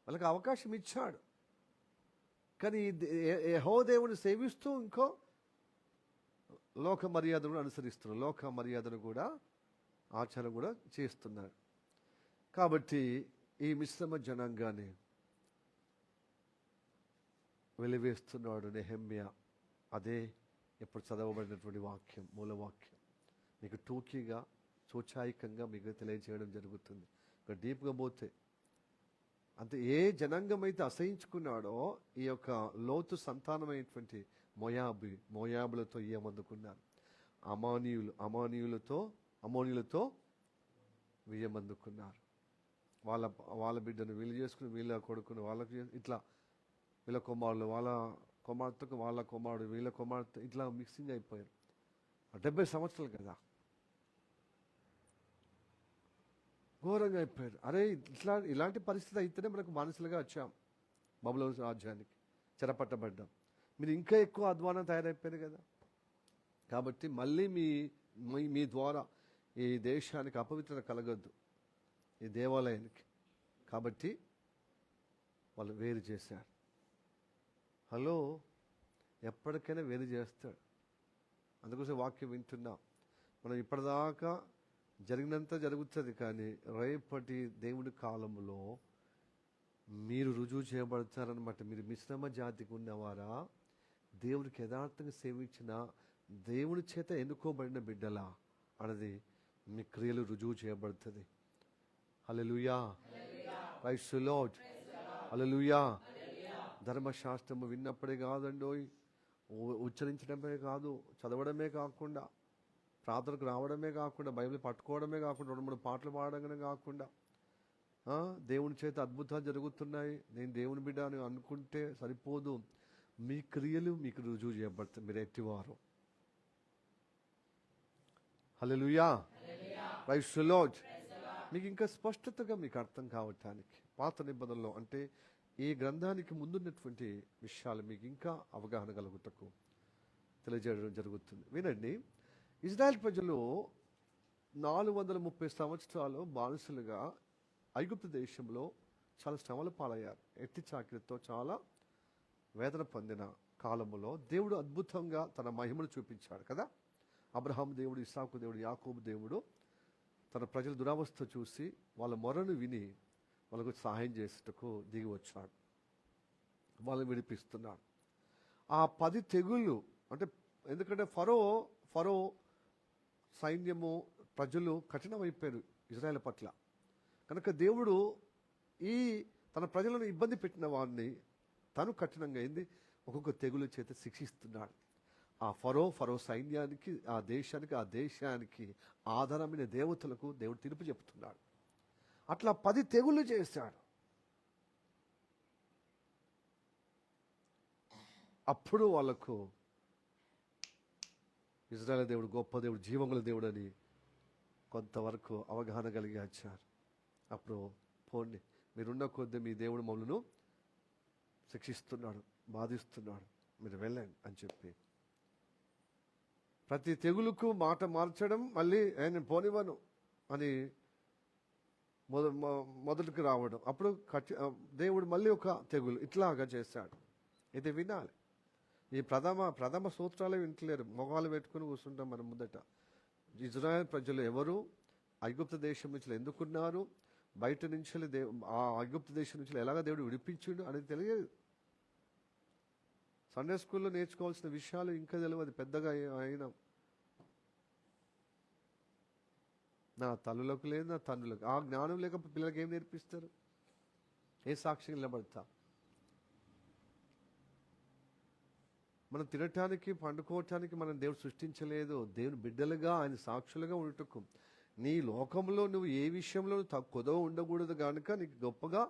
వాళ్ళకి అవకాశం ఇచ్చాడు, కానీ యెహోవా దేవుని సేవిస్తూ ఇంకో లోక మర్యాదను అనుసరిస్తున్నారు. లోక మర్యాదను కూడా ఆచారం కూడా చేస్తున్నారు. కాబట్టి ఈ మిశ్రమ జనాంగాన్ని వెలివేస్తున్నాడు నెహెమ్యా. అదే ఇప్పుడు చదవబడినటువంటి వాక్యం, మూలవాక్యం మీకు టూకీగా సూచాయికంగా మీకు తెలియజేయడం జరుగుతుంది. ఇంకా డీప్గా పోతే అంతే, ఏ జనాంగం అయితే అసహించుకున్నాడో ఈ యొక్క లోతు సంతానమైనటువంటి మోయాబులతో ఏమందుకున్నారు. అమోనీయులతో వియ్యమందుకున్నారు. వాళ్ళ బిడ్డను వీళ్ళు చేసుకుని, వీళ్ళ కొడుకును వాళ్ళకి, ఇట్లా వీళ్ళ కుమారులు వాళ్ళ కుమార్తెకు, వాళ్ళ కుమారుడు వీళ్ళ కుమార్తె, ఇట్లా మిక్సింగ్ అయిపోయారు. 70 సంవత్సరాలు కదా, ఘోరంగా అయిపోయారు. అరే ఇలాంటి పరిస్థితి అయితేనే మనకు బానిసలుగా వచ్చాం, బబులోను రాజ్యానికి చెరపట్టబడ్డాం. మీరు ఇంకా ఎక్కువ అధ్వానం తయారైపోయారు కదా. కాబట్టి మళ్ళీ మీ ద్వారా ఈ దేశానికి అపవిత్రత కలగద్దు, ఈ దేవాలయానికి. కాబట్టి వాళ్ళు వేరు చేశారు. హలో, ఎప్పటికైనా వేరు చేస్తాడు. అందుకోసం వాక్యం వింటున్నాం. మనం ఇప్పటిదాకా జరిగినంత జరుగుతుంది, కానీ రేపటి దేవుడి కాలంలో మీరు రుజువు చేయబడతారనమాట. మీరు మిశ్రమ జాతికి ఉన్నవారా, దేవుడికి యథార్థంగా సేవించిన, దేవుడి చేత ఎన్నుకోబడిన బిడ్డలా అన్నది మీ క్రియలు రుజువు చేయబడుతుంది. హల్లెలూయా, ప్రైజ్ ది లార్డ్, హల్లెలూయా. ధర్మశాస్త్రము విన్నప్పుడే కాదండోయ్, ఉచ్చరించడమే కాదు, చదవడమే కాకుండా, ప్రార్థనకు రావడమే కాకుండా, బైబిల్ పట్టుకోవడమే కాకుండా, 2-3 పాటలు పాడడమే కాకుండా, దేవుని చేత అద్భుతాలు జరుగుతున్నాయి, నేను దేవుని బిడ్డ అని అనుకుంటే సరిపోదు. మీ క్రియలు మీకు రుజువు చేయబడతాయి, మీరు ఎట్టివారు. హల్లెలూయా, ప్రైజ్ ది లార్డ్. మీకు ఇంకా స్పష్టతగా మీకు అర్థం కావటానికి పాత నిబంధనలో, అంటే ఈ గ్రంథానికి ముందున్నటువంటి విషయాలు మీకు ఇంకా అవగాహన కలుగుటకు తెలియజేయడం జరుగుతుంది. వినండి, ఇజ్రాయెల్ ప్రజలు 430 సంవత్సరాలు బానిసలుగా ఐగుప్తు దేశంలో చాలా శ్రమల పాలయ్యారు. ఎట్టి చాకిరితో చాలా వేదన పొందిన కాలములో దేవుడు అద్భుతంగా తన మహిమను చూపించాడు కదా. అబ్రహాం దేవుడు, ఇస్సాకు దేవుడు, యాకోబు దేవుడు తన ప్రజల దురవస్థ చూసి వాళ్ళ మొరను విని వాళ్ళకు సహాయం చేసేటకు దిగి వచ్చాడు, వాళ్ళని విడిపిస్తున్నాడు. ఆ 10 తెగుళ్ళు, అంటే ఎందుకంటే ఫరో సైన్యము, ప్రజలు కఠినమైపోయారు ఇజ్రాయెల్ పట్ల. కనుక దేవుడు తన ప్రజలను ఇబ్బంది పెట్టిన వారిని తను కఠినంగా అయింది ఒక్కొక్క తెగులు చేత శిక్షిస్తున్నాడు. ఆ ఫరో సైన్యానికి, ఆ దేశానికి ఆధారమైన దేవతలకు దేవుడు తీర్పు చెప్తున్నాడు. అట్లా 10 తెగుళ్ళు చేశాడు. అప్పుడు వాళ్ళకు ఇజ్రాయెల్ దేవుడు గొప్ప దేవుడు, జీవముల దేవుడు అని కొంతవరకు అవగాహన కలిగి వచ్చారు. అప్పుడు పోండి, మీరున్న కొద్దీ మీ దేవుడు మమ్మల్ని శిక్షిస్తున్నాడు, బాధిస్తున్నాడు, మీరు వెళ్ళండి అని చెప్పి ప్రతి తెగులుకు మాట మార్చడం, మళ్ళీ ఆయన పోనివ్వను అని మొదటికి రావడం. అప్పుడు దేవుడు మళ్ళీ ఒక తెగులు ఇట్లాగా చేశాడు. ఇది వినాలి. ఈ ప్రథమ సూత్రాలే వింటలేరు, మొగాలు పెట్టుకుని కూర్చుంటాం మన ముందట. ఇజ్రాయెల్ ప్రజలు ఎవరు, ఐగుప్తు దేశం నుంచి ఎందుకున్నారు, బయట నుంచి ఆ ఐగుప్తు దేశం నుంచి ఎలాగ దేవుడు విడిపించిండు అనేది తెలియదు. సండే స్కూల్లో నేర్చుకోవాల్సిన విషయాలు ఇంకా తెలియదు, పెద్దగా అయినా. నా తల్లులకు లేదు, నా తండ్రులకు ఆ జ్ఞానం లేకపోతే పిల్లలకి ఏం నేర్పిస్తారు? ఏ సాక్షిగా నిలబడతా? మనం తినటానికి, పండుకోవటానికి మనం దేవుడు సృష్టించలేదు. దేవుని బిడ్డలుగా, ఆయన సాక్షులుగా ఉండటకు. నీ లోకంలో నువ్వు ఏ విషయంలో కొదవ ఉండకూడదు కనుక నీకు గొప్పగా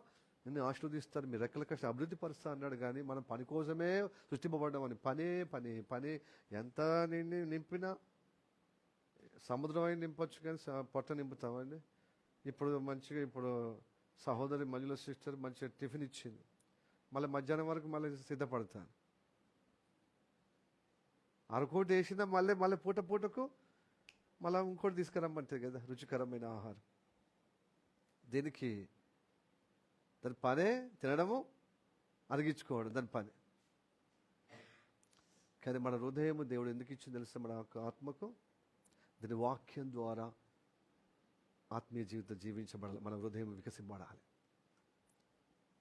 నిన్ను ఆశీర్వదిస్తారు. మీ రెక్కల కష్టం అభివృద్ధి పరుస్తా అన్నాడు. కానీ మనం పని కోసమే సృష్టింపబడ్డామని పనే ఎంత నింపినా సముద్రం అయినా నింపచ్చు, కానీ పొట్ట నింపుతామండి. ఇప్పుడు సహోదరి మంజుల సిస్టర్ మంచిగా టిఫిన్ ఇచ్చింది, మళ్ళీ మధ్యాహ్నం వరకు మళ్ళీ సిద్ధపడతాను. అరకోటి వేసినా మళ్ళీ పూటకు మళ్ళీ ఇంకోటి తీసుకురమ్మంటుంది కదా, రుచికరమైన ఆహారం. దీనికి దాని పనే తినడము, అరిగించుకోవడం, దాని పని. కానీ మన హృదయము దేవుడు ఎందుకు ఇచ్చింది తెలుసా? మన ఆత్మకు దీని వాక్యం ద్వారా ఆత్మీయ జీవితం జీవించబడాలి, మన హృదయం వికసింపబడాలి.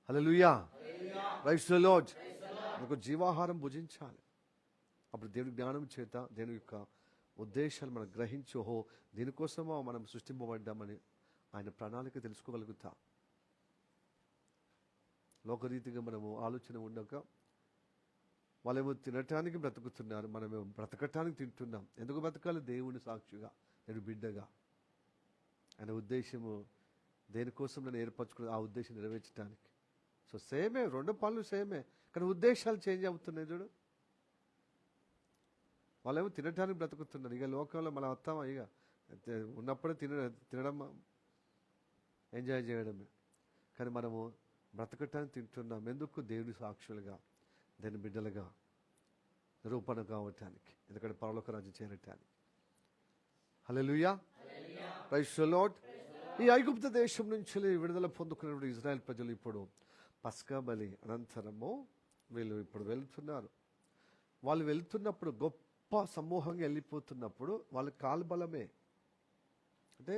హల్లెలూయా, ప్రైజ్ ది లార్డ్. మనకు జీవాహారం భుజించాలి. అప్పుడు దేవుని జ్ఞానం చేత దేవుని యొక్క ఉద్దేశాలు మనం గ్రహించి, ఓహో దీనికోసమో మనం సృష్టింపబడ్డామని ఆయన ప్రణాళిక తెలుసుకోగలుగుతాం. లోకరీతిగా మనము ఆలోచన ఉండక వాళ్ళేమో తినటానికి బ్రతుకుతున్నారు, మనమేమో బ్రతకటానికి తింటున్నాం. ఎందుకు బ్రతకాలి? దేవుని సాక్షిగా, నేను బిడ్డగా. ఆయన ఉద్దేశము దేనికోసం నేను ఏర్పరచుకున్నది, ఆ ఉద్దేశం నెరవేర్చడానికి. సో సేమే, రెండు పనులు సేమే, కానీ ఉద్దేశాలు చేంజ్ అవుతున్నాయి. చూడు, వాళ్ళేమో తినటానికి బ్రతుకుతున్నారు. ఇక లోకంలో మనం వస్తామా? ఇక ఉన్నప్పుడే తినడం ఎంజాయ్ చేయడమే. కానీ మనము బ్రతకటానికి తింటున్నాం. ఎందుకు? దేవుని సాక్షులుగా, దేవుని బిడ్డలుగా నిరూపణ కావటానికి, ఎందుకంటే పరలోక రాజ్యం చేరటానికి. హల్లెలూయా, ప్రైజ్ ది లార్డ్. ఈ ఐగుప్తు దేశం నుంచి విడుదల పొందుకున్నప్పుడు ఇజ్రాయెల్ ప్రజలు ఇప్పుడు పస్కా బలి అనంతరము వీళ్ళు ఇప్పుడు వెళ్తున్నారు. వాళ్ళు వెళ్తున్నప్పుడు గొప్ప సమూహంగా వెళ్ళిపోతున్నప్పుడు వాళ్ళ కాల్బలమే, అంటే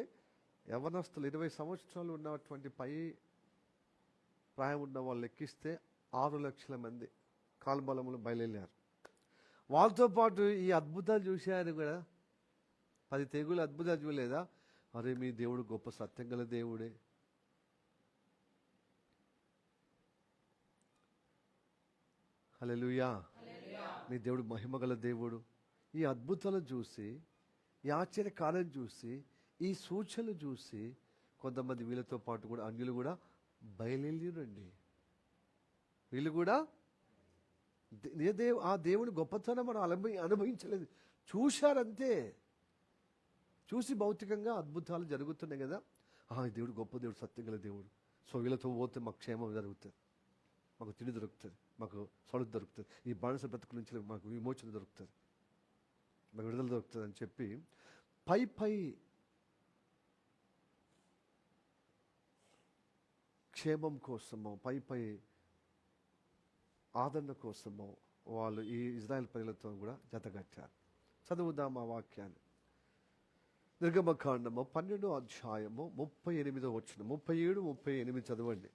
యవనస్తులు 20 సంవత్సరాలు ఉన్నటువంటి పై ప్రాయం ఉన్న వాళ్ళు లెక్కిస్తే 6 లక్షల మంది కాల్బలములు బయలుదేరారు. వాళ్ళతో పాటు ఈ అద్భుతాలు చూశారు కూడా. 10 తెగులు అద్భుతాలు చూడలేదా? అరే మీ దేవుడు గొప్ప సత్యం గల దేవుడే, హల్లెలూయా, మీ దేవుడు మహిమ గల దేవుడు. ఈ అద్భుతాలు చూసి, ఈ ఆశ్చర్యకార్యం చూసి, ఈ సూచనలు చూసి కొంతమంది వీళ్ళతో పాటు కూడా అన్యులు కూడా బయలుదేరండి. వీళ్ళు కూడా ఆ దేవుని గొప్పతనం మనం అనుభవించలేదు, చూశారంతే. చూసి భౌతికంగా అద్భుతాలు జరుగుతున్నాయి కదా, ఈ దేవుడు గొప్ప దేవుడు, సత్యం గల దేవుడు. సో వీళ్ళతో పోతే మాకు క్షేమం జరుగుతుంది, మాకు తిండి దొరుకుతుంది, మాకు సొలుపు దొరుకుతుంది, ఈ బానిస బ్రతుకు నుంచి మాకు విమోచన దొరుకుతుంది, మాకు విడుదల దొరుకుతుంది అని చెప్పి పై క్షేమం కోసమో, పై ఆదరణ కోసమో వాళ్ళు ఈ ఇజ్రాయెల్ ప్రజలతో కూడా జతగట్టారు. చదువుదాం ఆ వాక్యాన్ని. నిర్గమకాండము 12వ అధ్యాయము 38వ వచనం, 37, 38 చదవండి.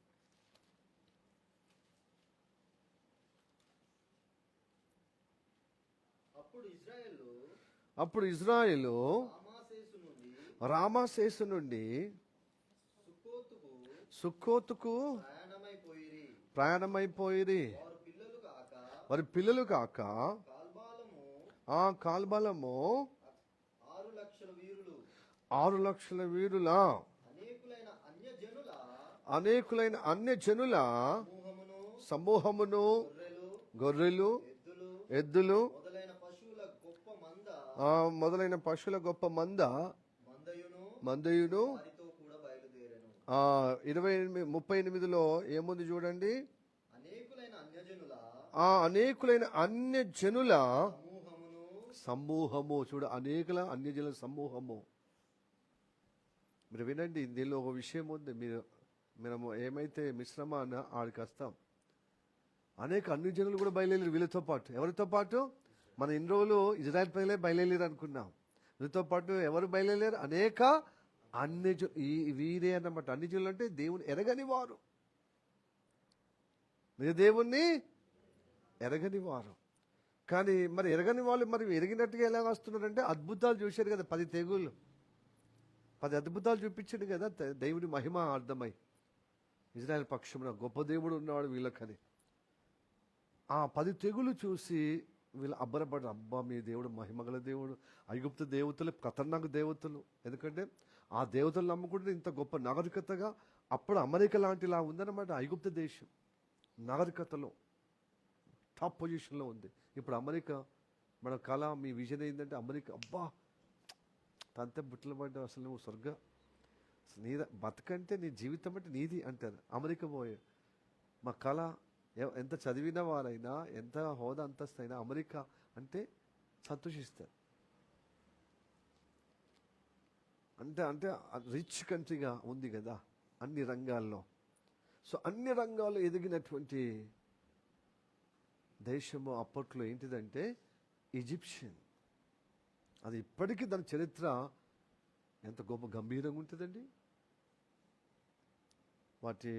అప్పుడు ఇజ్రాయేలు రామాసేసు నుండి సుక్కోతుకు ప్రయాణమైపోయిరి. వారి పిల్లలు కాక ఆ కాల్బలము 6 లక్షల వీరుల అనేకులైన అన్య జనుల సమూహమును, గొర్రెలు, ఎద్దులు మొదలైన పశువుల గొప్ప మందయును 38లో ఏముంది చూడండి. అనేకులైన అన్య జనుల సమూహము. చూడ, అనేకుల అన్యజనుల సమూహము. మీరు వినండి, దీనిలో ఒక విషయం ఉంది. మేము ఏమైతే మిశ్రమ అన్న ఆడికి వస్తాం, అనేక అన్ని జనులు కూడా బయలుదేరి వీళ్ళతో పాటు. ఎవరితో పాటు? మన ఇన్ని రోజులు ఇజ్రాయెల్ ప్రజలే బయలుదేరు అనుకున్నాం. వీళ్ళతో పాటు ఎవరు బయలుదేరారు? అనేక వీరే అన్నమాట. అన్ని జనులు అంటే దేవుని ఎరగని వారు, దేవుణ్ణి ఎరగని వారు. కానీ మరి ఎరగని వాళ్ళు మరి ఎరిగినట్టుగా ఎలా వస్తున్నారంటే, అద్భుతాలు చూశారు కదా, 10 తెగుళ్ళు, 10 అద్భుతాలు చూపించాడు కదా. దేవుని మహిమ అర్థమై ఇజ్రాయెల్ పక్షమున గొప్ప దేవుడు ఉన్నాడు వీళ్ళకని. ఆ 10 తెగులు చూసి వీళ్ళు అబ్బరపడ్డారు. అబ్బా, మీ దేవుడు మహిమగల దేవుడు. ఐగుప్తు దేవతలు ఖతర్నాక్ దేవతలు. ఎందుకంటే ఆ దేవతలు నమ్ముకుంటే ఇంత గొప్ప నాగరికతగా అప్పుడు అమెరికా లాంటిలా ఉందన్నమాట. ఐగుప్తు దేశం నాగరికతలో టాప్ పొజిషన్లో ఉంది. ఇప్పుడు అమెరికా, మన కళ, మీ విజన్ ఏంటంటే అమెరికా. అబ్బా, తంతే బుట్టలు పడ్డ, అసలు నువ్వు స్వర్గ బతకంటే నీ జీవితం అంటే నీది అంటారు. అమెరికా పోయే మా కళ, ఎంత చదివిన వారైనా, ఎంత హోదా అంతస్తు అయినా అమెరికా అంటే సంతోషిస్తారు. అంటే రిచ్ కంట్రీగా ఉంది కదా అన్ని రంగాల్లో. సో అన్ని రంగాల్లో ఎదిగినటువంటి దేశము అప్పట్లో ఏంటిదంటే ఈజిప్షియన్. అది ఇప్పటికీ దాని చరిత్ర ఎంత గొప్ప గంభీరంగా ఉంటుందండి. వాటి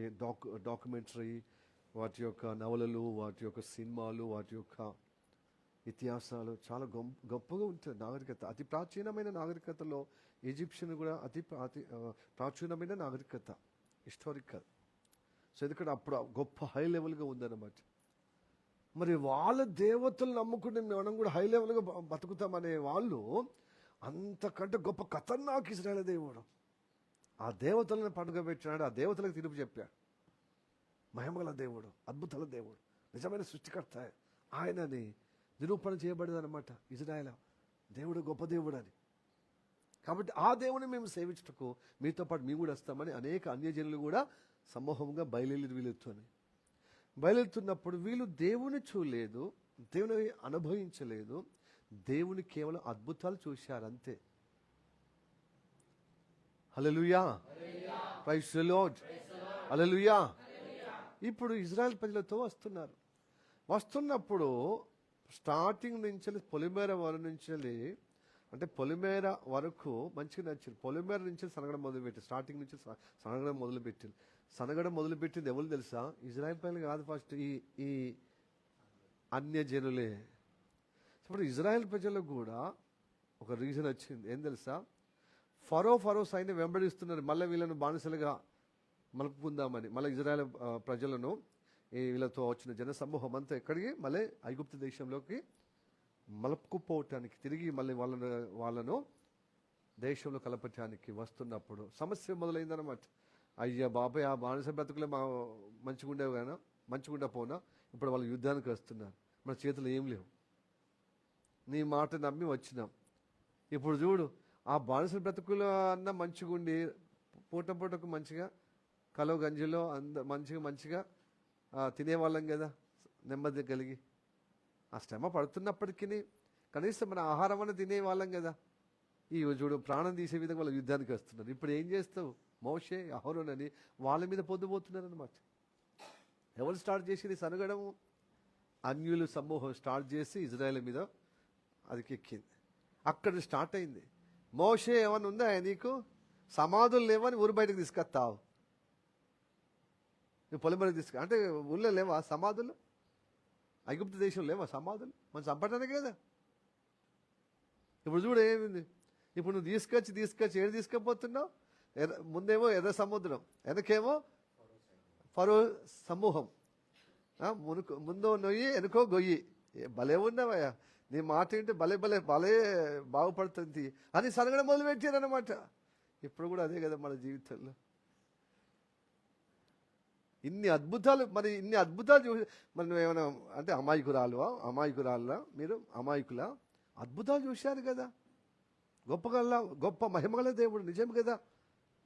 డాక్యుమెంటరీ వాటి యొక్క నవలలు, వాటి యొక్క సినిమాలు, వాటి యొక్క ఇతిహాసాలు చాలా గొప్పగా ఉంటుంది. నాగరికత అతి ప్రాచీనమైన నాగరికతలో ఈజిప్షియన్ కూడా అతి ప్రాచీనమైన నాగరికత, హిస్టారికల్. సో ఎందుకంటే అప్పుడు గొప్ప హై లెవెల్గా ఉందన్నమాట. మరి వాళ్ళ దేవతలు నమ్ముకుంటే మనం కూడా హై లెవెల్గా బతుకుతామనే వాళ్ళు అంతకంటే గొప్ప ఖతర్నాక్ ఇజ్రాయేల్ దేవుడు. ఆ దేవతలను పండుగ పెట్టినాడు, ఆ దేవతలకు తీర్పు చెప్పాడు. మహిమగల దేవుడు, అద్భుతాల దేవుడు, నిజమైన సృష్టికర్త ఆయనని నిరూపణ చేయబడింది అనమాట. ఇజ్రాయేల్ దేవుడు గొప్ప దేవుడు అని. కాబట్టి ఆ దేవుని మేము సేవించటకు మీతో పాటు మేము కూడా వస్తామని అనేక అన్యజనులు కూడా సమూహంగా బయలుదేరుతున్నప్పుడు వీళ్ళు దేవుని చూడలేదు, దేవుని అనుభవించలేదు, దేవుని కేవలం అద్భుతాలు చూశారు అంతే. హల్లెలూయా, ప్రైజ్ ది లార్డ్, హల్లెలూయా. ఇప్పుడు ఇజ్రాయెల్ ప్రజలతో వస్తున్నప్పుడు స్టార్టింగ్ నుంచి పొలిమేర వరకు నుంచి, అంటే పొలిమేర వరకు మంచిగా నచ్చింది. పొలిమేర నుంచి సనగడం మొదలుపెట్టి, స్టార్టింగ్ నుంచి సనగడం మొదలుపెట్టింది ఎవరు తెలుసా? ఇజ్రాయెల్ ప్రజలు కాదు, ఫస్ట్ ఈ అన్యజనులే. ఇప్పుడు ఇజ్రాయెల్ ప్రజలకు కూడా ఒక రీజన్ వచ్చింది. ఏం తెలుసా? ఫరో సైన్యం వెంబడిస్తున్నారు, మళ్ళీ వీళ్ళను బానిసలుగా మలుపుకుందామని. మళ్ళీ ఇజ్రాయెల్ ప్రజలను వీళ్ళతో వచ్చిన జన సమూహం అంతా ఎక్కడికి మళ్ళీ ఐగుప్తు దేశంలోకి మలుపుకుపోవటానికి, తిరిగి మళ్ళీ వాళ్ళను దేశంలో కలపటానికి వస్తున్నప్పుడు సమస్య మొదలైందనమాట. అయ్యా బాబాయ్, ఆ బానిస బ్రతుకులే మంచిగుండా పోనా, ఇప్పుడు వాళ్ళు యుద్ధానికి వస్తున్నారు, మన చేతులు ఏం లేవు, నీ మాట నమ్మి వచ్చినాం. ఇప్పుడు చూడు, ఆ బానిస బ్రతుకులు అన్న మంచిగుండి పూటకు మంచిగా కలో గంజిలో మంచిగా తినేవాళ్ళం కదా, నెమ్మది కలిగి. ఆ శ్రమ పడుతున్నప్పటికీ కనీసం మన ఆహారం అన్న తినేవాళ్ళం కదా. ఈ చూడు, ప్రాణం తీసే విధంగా వాళ్ళు యుద్ధానికి వస్తున్నారు. ఇప్పుడు ఏం చేస్తావు? మోషే, అహరోన్ అని వాళ్ళ మీద పొద్దుపోతున్నారు అనమాట. ఎవరు స్టార్ట్ చేసి సనగడము? అన్యులు సమూహం స్టార్ట్ చేసి ఇజ్రాయెల్ మీద అది ఎక్కింది. అక్కడ స్టార్ట్ అయింది. మోషే ఏమన్నా ఉందా నీకు? సమాధులు లేవని ఊరు బయటకు తీసుకొస్తావు, నువ్వు పొలిమేరకు అంటే ఊళ్ళో లేవా సమాధులు? ఐగుప్తు దేశంలో లేవా సమాధులు? మనం చంపటానికి కదా. ఇప్పుడు చూడు ఏమింది. ఇప్పుడు నువ్వు తీసుకొచ్చి ఏడు తీసుకపోతున్నావు? ముందేమో ఎర్ర సముద్రం, వెనకేమో ఫరో సమూహం, ముందో నొయ్యి వెనుకో గొయ్యి. భలే ఉన్నావయ్యా, నీ మాట ఏంటి, భలే బాగుపడుతుంది అని సనగడం మొదలుపెట్టారనమాట. ఇప్పుడు కూడా అదే కదా మన జీవితంలో. ఇన్ని అద్భుతాలు చూసి మనం ఏమైనా అంటే అమాయకురాలా? మీరు అమాయకులా? అద్భుతాలు చూశారు కదా. గొప్ప మహిమగల దేవుడు నిజం కదా.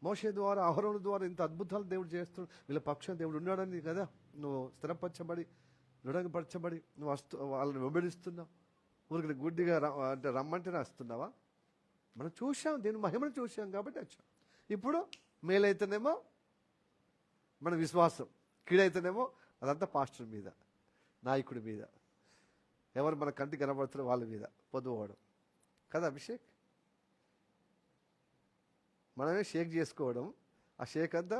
మోషే ద్వారా, అహరోను ద్వారా ఇంత అద్భుతాలు దేవుడు చేస్తున్నాడు. వీళ్ళ పక్షాన దేవుడు ఉన్నాడని కదా నువ్వు స్థిరపరచబడి, దృఢపరచబడి నువ్వు వాళ్ళని వెంబడిస్తున్నావు. ఊరికి గుడ్డిగా అంటే రమ్మంటేనే వస్తున్నావా? మనం చూసాం, దీని మహిమను చూసాం కాబట్టి వచ్చాం. ఇప్పుడు మేలైతేనేమో మన విశ్వాసం, కీడైతేనేమో అదంతా పాస్టర్ మీద, నాయకుడి మీద, ఎవరు మన కంటికి కనబడుతున్న వాళ్ళ మీద పొద్దుపోవడం కదా. అభిషేక్ మనమే షేక్ చేసుకోవడం, ఆ షేక్ అంతా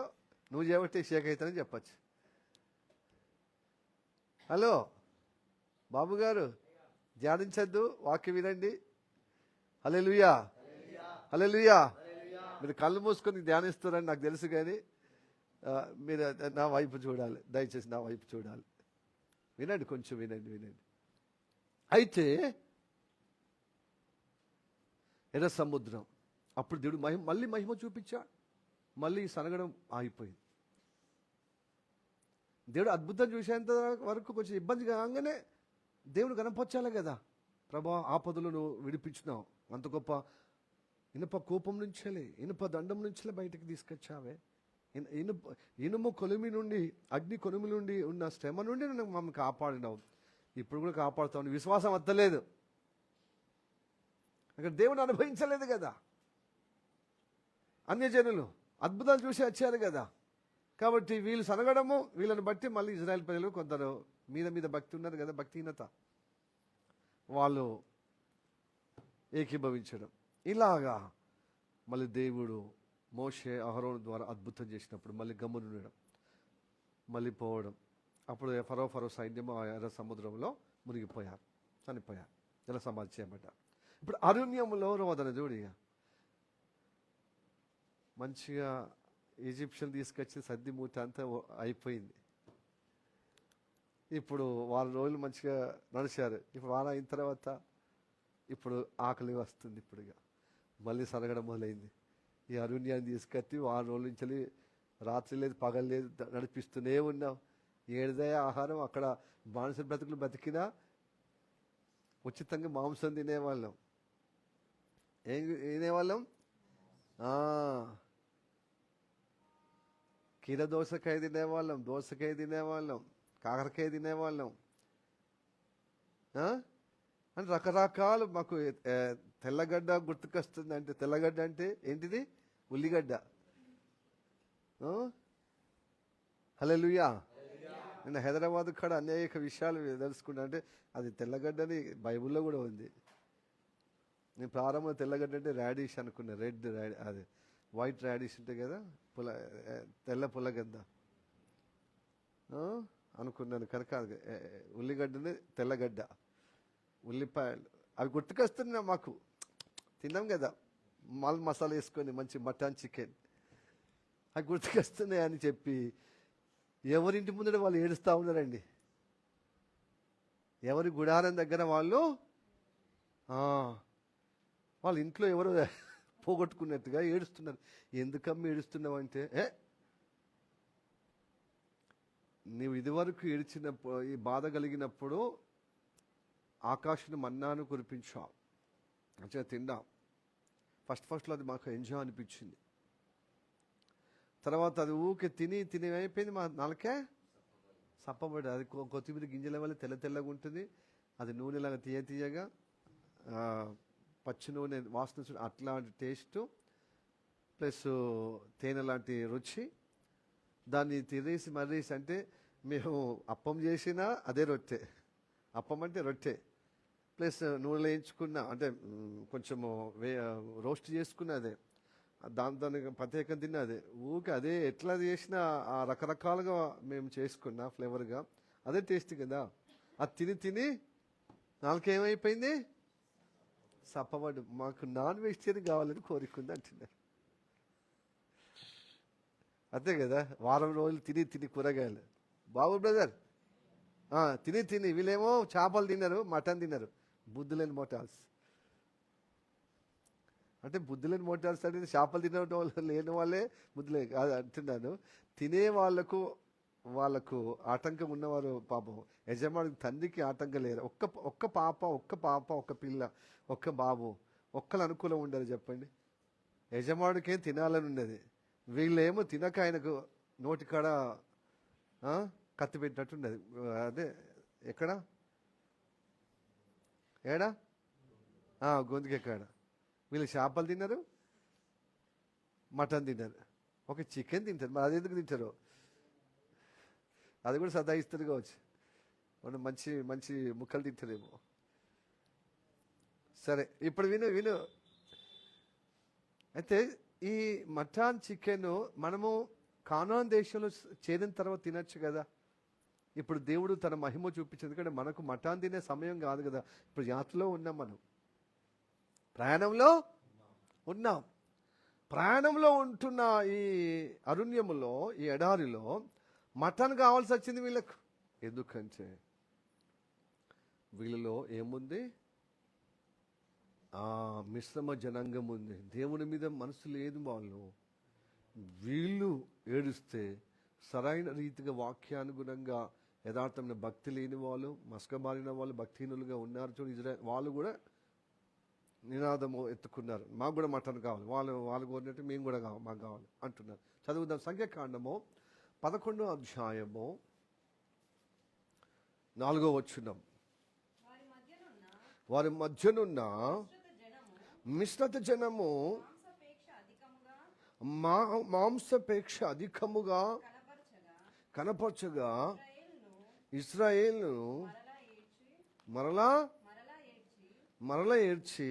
నువ్వు చేయబట్టి షేక్ అవుతానని చెప్పచ్చు. హలో బాబు గారు, ధ్యానించద్దు, వాక్యం వినండి. హల్లెలూయా, హల్లెలూయా. మీరు కళ్ళు మూసుకొని ధ్యానిస్తారని నాకు తెలుసు, కానీ మీరు నా వైపు చూడాలి, దయచేసి నా వైపు చూడాలి. వినండి, కొంచెం వినండి. అయితే ఎర్ర సముద్రం, అప్పుడు దేవుడు మళ్ళీ మహిమ చూపించాడు. మళ్ళీ సనగడం ఆగిపోయింది. దేవుడు అద్భుతం చూసేంత వరకు కొంచెం ఇబ్బంది కాగానే దేవుడు కనపరచాలి కదా. ప్రభా, ఆపదలు నువ్వు విడిపించినావు, అంత గొప్ప ఇనుప కోపం నుంచేలే, ఇనుప దండం నుంచేలే బయటకు తీసుకొచ్చావే. ఇనుము కొలిమి నుండి, అగ్ని కొలిమి నుండి ఉన్న శ్రమ నుండి నన్ను మమ్మల్ని కాపాడినావు, ఇప్పుడు కూడా కాపాడుతావు. విశ్వాసం వద్దలేదు, అక్కడ దేవుని అనుభవించలేదు కదా. అన్యజనులు అద్భుతాలు చూసి వచ్చారు కదా. కాబట్టి వీళ్ళు సనగడము, వీళ్ళని బట్టి మళ్ళీ ఇజ్రాయెల్ ప్రజలు కొందరు మీద భక్తి ఉన్నారు కదా, భక్తిహీనత, వాళ్ళు ఏకీభవించడం. ఇలాగా మళ్ళీ దేవుడు మోషే, అహరోను ద్వారా అద్భుతం చేసినప్పుడు మళ్ళీ గమ్మునుండడం, మళ్ళీ పోవడం. అప్పుడు ఫరో సైన్యము ఆ ఎర్ర సముద్రంలో మునిగిపోయారు, చనిపోయారు, జల సమాధి చేయబడ్డారు. ఇప్పుడు అరణ్యంలో రోదన చూడు, ఇక మంచిగా ఈజిప్షియన్ తీసుకొచ్చి సర్ది మూట అంతా అయిపోయింది. ఇప్పుడు 4 రోజులు మంచిగా నడిచారు. ఇప్పుడు వారం అయిన తర్వాత ఇప్పుడు ఆకలి వస్తుంది. ఇప్పుడు ఇక మళ్ళీ సరగడం మొదలైంది. ఈ అరణ్యాన్ని తీసుకొచ్చి 6 రోజుల నుంచి రాత్రి లేదు పగలు లేదు నడిపిస్తూనే ఉన్నాం. ఏడుదయ ఆహారం. అక్కడ బానిస బ్రతుకులు బతికినా ఉచితంగా మాంసం తినేవాళ్ళం. ఏం తినేవాళ్ళం? కీర దోసకాయ తినేవాళ్ళం, దోసకాయ తినేవాళ్ళం, కాకరకాయ తినేవాళ్ళం. అంటే రకరకాలు. మాకు తెల్లగడ్డ గుర్తుకొస్తుంది. అంటే తెల్లగడ్డ అంటే ఏంటిది? ఉల్లిగడ్డ. హల్లెలూయా. నేను హైదరాబాద్ కాడ అనేక విషయాలు తెలుసుకున్నా. అంటే అది తెల్లగడ్డని బైబిల్లో కూడా ఉంది. నేను ప్రారంభంలో తెల్లగడ్డ అంటే రాడిష్ అనుకున్నా. రెడ్ అది వైట్ రాడిష్ ఉంటాయి కదా, తెల్ల పుల్లగడ్డ అనుకున్నాను. కనుక ఉల్లిగడ్డని తెల్లగడ్డ, ఉల్లిపాయలు అవి గుర్తుకొస్తున్నాయి. మాకు తిన్నాం కదా మసాలా వేసుకొని మంచి మటన్ చికెన్, అవి గుర్తుకొస్తున్నాయి అని చెప్పి ఎవరింటి ముందర వాళ్ళు ఏడుస్తూ ఉన్నారండి. ఎవరి గుడారం దగ్గర వాళ్ళు వాళ్ళ ఇంట్లో ఎవరు పోగొట్టుకున్నట్టుగా ఏడుస్తున్నారు. ఎందుకమ్మ ఏడుస్తున్నావు అంటే, నీవు ఇదివరకు ఏడ్చినప్పుడు, ఈ బాధ కలిగినప్పుడు ఆకాశం మన్నాను కురిపించావు, మంచిగా తిందాం. ఫస్ట్లో అది మాకు ఎంజాయ్ అనిపించింది. తర్వాత అది ఊకే తిని అయిపోయింది. మా నాలుకే సప్పబడి, అది కొత్తిమీర గింజల వల్ల తెల్లగా ఉంటుంది. అది నూనెలాగా తీయగా పచ్చి నూనె వాసన, అట్లాంటి టేస్టు ప్లస్ తేనె లాంటి రుచి. దాన్ని తినేసి మర్రేసి, అంటే మేము అప్పం చేసినా అదే రొట్టె. అప్పం అంటే రొట్టె ప్లస్ నూనెలో వేయించుకున్న, అంటే కొంచెము రోస్ట్ చేసుకున్న అదే, దానికి ప్రత్యేకం తిన్న అదే. ఊకే అదే ఎట్లా చేసినా ఆ రకరకాలుగా మేము చేసుకున్న ఫ్లేవర్గా అదే టేస్ట్ కదా. అది తిని నాలుకేమైపోయింది? సప్పబడి. మాకు నాన్ వెజిటేరియన్ కావాలని కోరికుంది అంటున్నారు. అంతే కదా. వారం రోజులు తిని కూరగాయలు. బాబు బ్రదర్ తిని వీళ్ళేమో చేపలు తిన్నారు, మటన్ తిన్నారు. బుద్ధి లేని మోటార్స్. అంటే బుద్ధి లేని మోటార్స్ అంటే చేపలు తినే లేని వాళ్ళే బుద్ధి లేని కాదు అంటున్నాను. తినే వాళ్ళకు ఆటంకం ఉన్నవారు పాపం యజమానికి తండ్రికి ఆటంకం లేరు. ఒక్క పాప ఒక్క పిల్ల ఒక్క బాబు ఒక్కరు అనుకూలం ఉండదు చెప్పండి. యజమానికేం తినాలని ఉన్నది. వీళ్ళేమో తినక ఆయనకు నోటికాడ కత్తి పెట్టినట్టున్నది. అదే ఎక్కడ ఏడా గొంతుకెక్కడ. వీళ్ళు చేపలు తిన్నారు, మటన్ తిన్నారు, ఒక చికెన్ తింటారు. మరి అది ఎందుకు తింటారు? అది కూడా సదాయిస్తారు కావచ్చు. మనం మంచి మంచి ముక్కలు తింటారేమో. సరే, ఇప్పుడు విను. అయితే ఈ మటన్ చికెన్ మనము కానాన్ దేశంలో చేరిన తర్వాత తినచ్చు కదా. ఇప్పుడు దేవుడు తన మహిమ చూపించింది. ఎందుకంటే మనకు మటన్ తినే సమయం కాదు కదా. ఇప్పుడు యాత్రలో ఉన్నాం, మనం ప్రయాణంలో ఉన్నాం. ప్రయాణంలో ఉంటున్న ఈ అరణ్యములో, ఈ ఎడారిలో మటన్ కావాల్సి వచ్చింది వీళ్ళకు. ఎందుకంటే వీళ్ళలో ఏముంది? మిశ్రమ జనాంగం ఉంది. దేవుని మీద మనసు లేదు వాళ్ళు. వీళ్ళు ఏడుస్తే సరైన రీతిగా వాక్యానుగుణంగా యథార్థమైన భక్తి లేని వాళ్ళు, మస్కబారిన వాళ్ళు, భక్తిహీనులుగా ఉన్నారు చూడు ఇజ్రాయెల్. వాళ్ళు కూడా నినాదము ఎత్తుకున్నారు, మాకు కూడా మటన్ కావాలి. వాళ్ళు కోరినట్టు మేము కూడా మాకు కావాలి అంటున్నారు. చదువుదాం. సంఖ్యాకాండము 11వ అధ్యాయము 4వ వచనం. వారి మధ్యనున్న మిశ్రత జనము మాంసపేక్ష అధికముగా కనపరచగా ఇశ్రాయేలును మరలా ఏడ్చి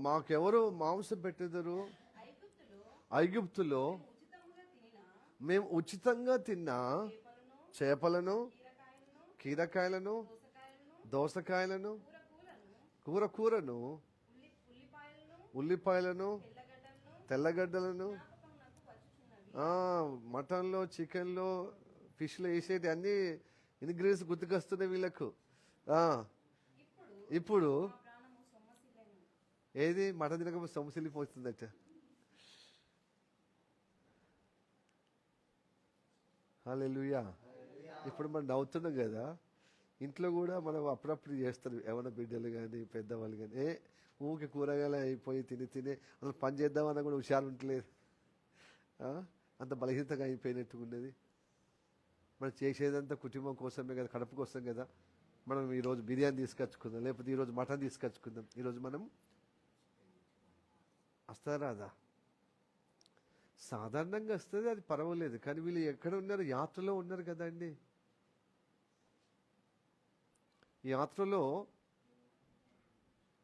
మాకెవరు మాంసం పెట్టెదరు? ఐగుప్తులో మేము ఉచితంగా తిన్న చేపలను, కీరకాయలను, దోసకాయలను, కూరను, ఉల్లిపాయలను, తెల్లగడ్డలను, మటన్లో, చికెన్లో, ఫిష్లో వేసేటి అన్ని ఇంగ్రీడియంట్స్ గుర్తుకొస్తున్నాయి వీళ్ళకు. ఇప్పుడు ఏది మటన్ తినకపోతే సొమ్మసిల్లిపోతుందట. హల్లెలూయా. ఇప్పుడు మనం నవ్వుతున్నాం కదా, ఇంట్లో కూడా మనం అప్పుడప్పుడు చేస్తారు ఏమైనా బిడ్డలు కానీ పెద్దవాళ్ళు కానీ. ఊరికి కూరగాయలు అయిపోయి తిని అసలు పని చేద్దామన్నా కూడా హుషారు ఉంటలేదు, అంత బలహీనతగా అయిపోయినట్టుగా ఉండేది. మనం చేసేదంతా కుటుంబం కోసమే కదా, కడుపు కోసం కదా. మనం ఈరోజు బిర్యానీ తీసుకొచ్చుకుందాం, లేకపోతే ఈరోజు మటన్ తీసుకొచ్చుకుందాం. ఈరోజు మనం వస్తారా రాదా? సాధారణంగా వస్తుంది, అది పర్వాలేదు. కానీ వీళ్ళు ఎక్కడ ఉన్నారు? యాత్రలో ఉన్నారు కదండి. ఈ యాత్రలో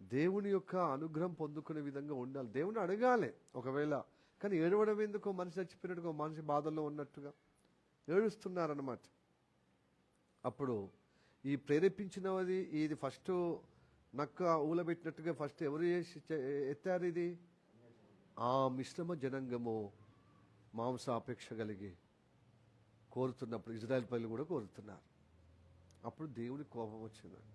దేవుని యొక్క అనుగ్రహం పొందుకునే విధంగా ఉండాలి. దేవుని అడగాలి ఒకవేళ. కానీ ఏడవడం ఎందుకో, మనిషి చచ్చిపోయినట్టుగా, మనిషి బాధల్లో ఉన్నట్టుగా ఏడుస్తున్నారన్నమాట. అప్పుడు ఈ ప్రేరేపించినది ఇది ఫస్ట్ నక్క ఊలబెట్టినట్టుగా ఫస్ట్ ఎవరు ఎత్తారు? ఇది ఆ మిశ్రమ జనాంగము మాంసాపేక్ష కలిగి కోరుతున్నప్పుడు ఇజ్రాయెల్ ప్రజలు కూడా కోరుతున్నారు. అప్పుడు దేవుని కోపం వచ్చిందండి.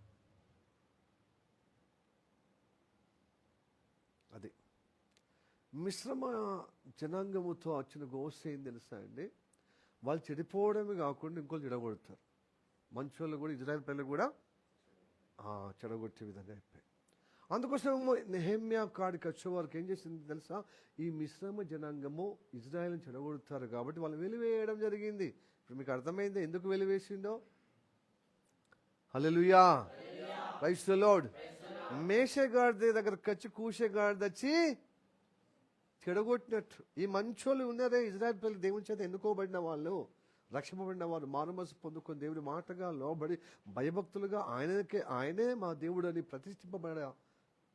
అది మిశ్రమ జనాంగముతో వచ్చిన గోస ఏం తెలుసా అండి? వాళ్ళు చెడిపోవడమే కాకుండా ఇంకోళ్ళు చెడగొడతారు. మంచోళ్ళు కూడా ఇజ్రాయెల్ ప్రజలు కూడా చెడగొట్టే విధంగా అయిపోయాయి. అందుకోసం నెహెమ్యా కాడికి వచ్చే వారికి ఏం చేసింది తెలుసా? ఈ మిశ్రమ జనాంగము ఇజ్రాయెల్ని చెడగొడతారు కాబట్టి వాళ్ళు వెలివేయడం జరిగింది. ఇప్పుడు మీకు అర్థమైంది ఎందుకు వెలివేసిందో? హల్లెలూయా, ప్రైజ్ ది లార్డ్. మేషగాడి దగ్గరకు వచ్చి కూషగాడి వచ్చి చెడగొట్టినట్టు ఈ మంచోళ్ళు ఉన్నారే ఇజ్రాయెల్ ప్రజలు, దేవుని చేత ఎన్నుకోబడిన వాళ్ళు, రక్షింపబడిన వారు, మారుమనసు పొందుకొని దేవుని మాటగా లోబడి భయభక్తులుగా ఆయనే మా దేవుడు అని ప్రతిష్ఠింపబడ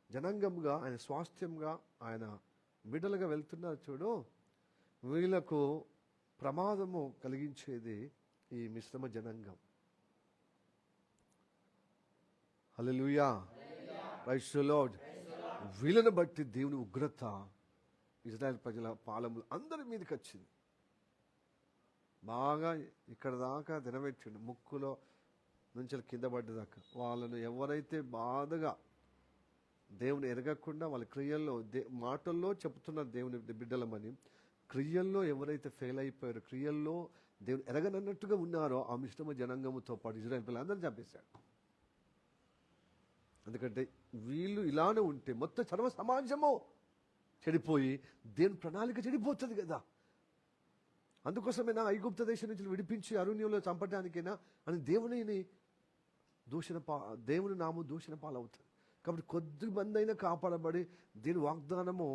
జనాంగంగా, ఆయన స్వాస్థ్యంగా, ఆయన బిడ్డలుగా వెళ్తున్నారు చూడు. వీళ్ళకు ప్రమాదము కలిగించేది ఈ మిశ్రమ జనాంగం. హల్లెలూయా, ప్రైజ్ ది లార్డ్. వీళ్ళని బట్టి దేవుని ఉగ్రత ఇజ్రాయెల్ ప్రజల పాలములు అందరి మీదకి వచ్చింది. బాగా ఇక్కడ దాకా తినబెట్టిండు, ముక్కులో నుంచి కింద పడ్డదాకా. వాళ్ళను ఎవరైతే బాధగా దేవుని ఎరగకుండా వాళ్ళ క్రియల్లో మాటల్లో చెప్తున్నారు దేవుని బిడ్డలమని, క్రియల్లో ఎవరైతే ఫెయిల్ అయిపోయారో, క్రియల్లో దేవుని ఎరగనన్నట్టుగా ఉన్నారో ఆ మిశ్రమ జనాంగముతో పాటు ఇజ్రాయెల్ పిల్లలు అందరిని చంపేశాడు. ఎందుకంటే వీళ్ళు ఇలానే ఉంటే మొత్తం సర్వ సమాజము చెడిపోయి దేవుని ప్రణాళిక చెడిపోతుంది కదా. అందుకోసమైనా ఐగుప్త దేశం నుంచి విడిపించి అరణ్యంలో చంపడానికైనా అని దేవుని నామం దూషణ పాలవుతుంది. కాబట్టి కొద్ది మంది అయినా కాపాడబడి దీని వాగ్దానము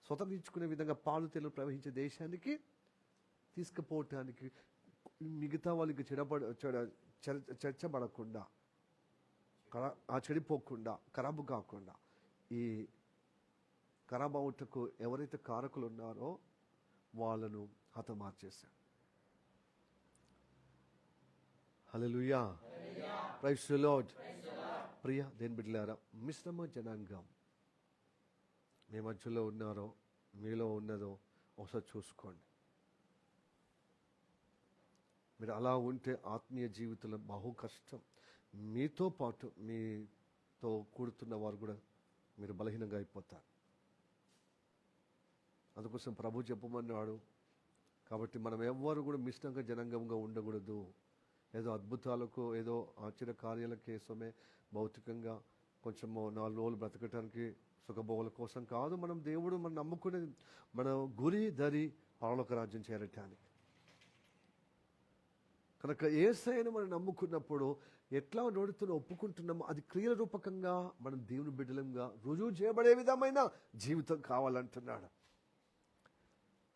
స్వతంత్రించుకునే విధంగా పాలు తేలు ప్రవహించే దేశానికి తీసుకుపోవటానికి మిగతా వాళ్ళకి చర్చబడకుండా, చెడిపోకుండా, ఖరాబు కాకుండా ఈ ఖరాబ్ అవుటకు ఎవరైతే కారకులు ఉన్నారో వాళ్ళను హతమార్చేశాడు. హల్లెలూయా, ప్రైజ్ ది లార్డ్. ప్రియ దేని బిడ్డలారా, మిశ్రమ జనాంగం మీ మధ్యలో ఉన్నారో, మీలో ఉన్నదో ఒకసారి చూసుకోండి. మీరు అలా ఉంటే ఆత్మీయ జీవితంలో బహు కష్టం. మీతో పాటు మీతో కూడుతున్న వారు కూడా మీరు బలహీనంగా అయిపోతారు. అందుకోసం ప్రభు చెప్పమన్నాడు. కాబట్టి మనం ఎవ్వరు కూడా మిశ్రమ జనాంగంగా ఉండకూడదు. ఏదో అద్భుతాలకు, ఏదో ఆశ్చర్య కార్యాల కోసమే, భౌతికంగా కొంచెం 4 రోజులు బ్రతకటానికి, సుఖభోగుల కోసం కాదు. మనం దేవుడు మనం నమ్ముకునేది, మన గురి దరి పరలోక రాజ్యం చేరటానికి. కనుక యేసయ్యను మనం నమ్ముకున్నప్పుడు ఎట్లా నోడుతున్నా ఒప్పుకుంటున్నామో అది క్రియల రూపకంగా మనం దేవుని బిడ్డలంగా రుజువు చేయబడే విధమైన జీవితం కావాలంటున్నాడు.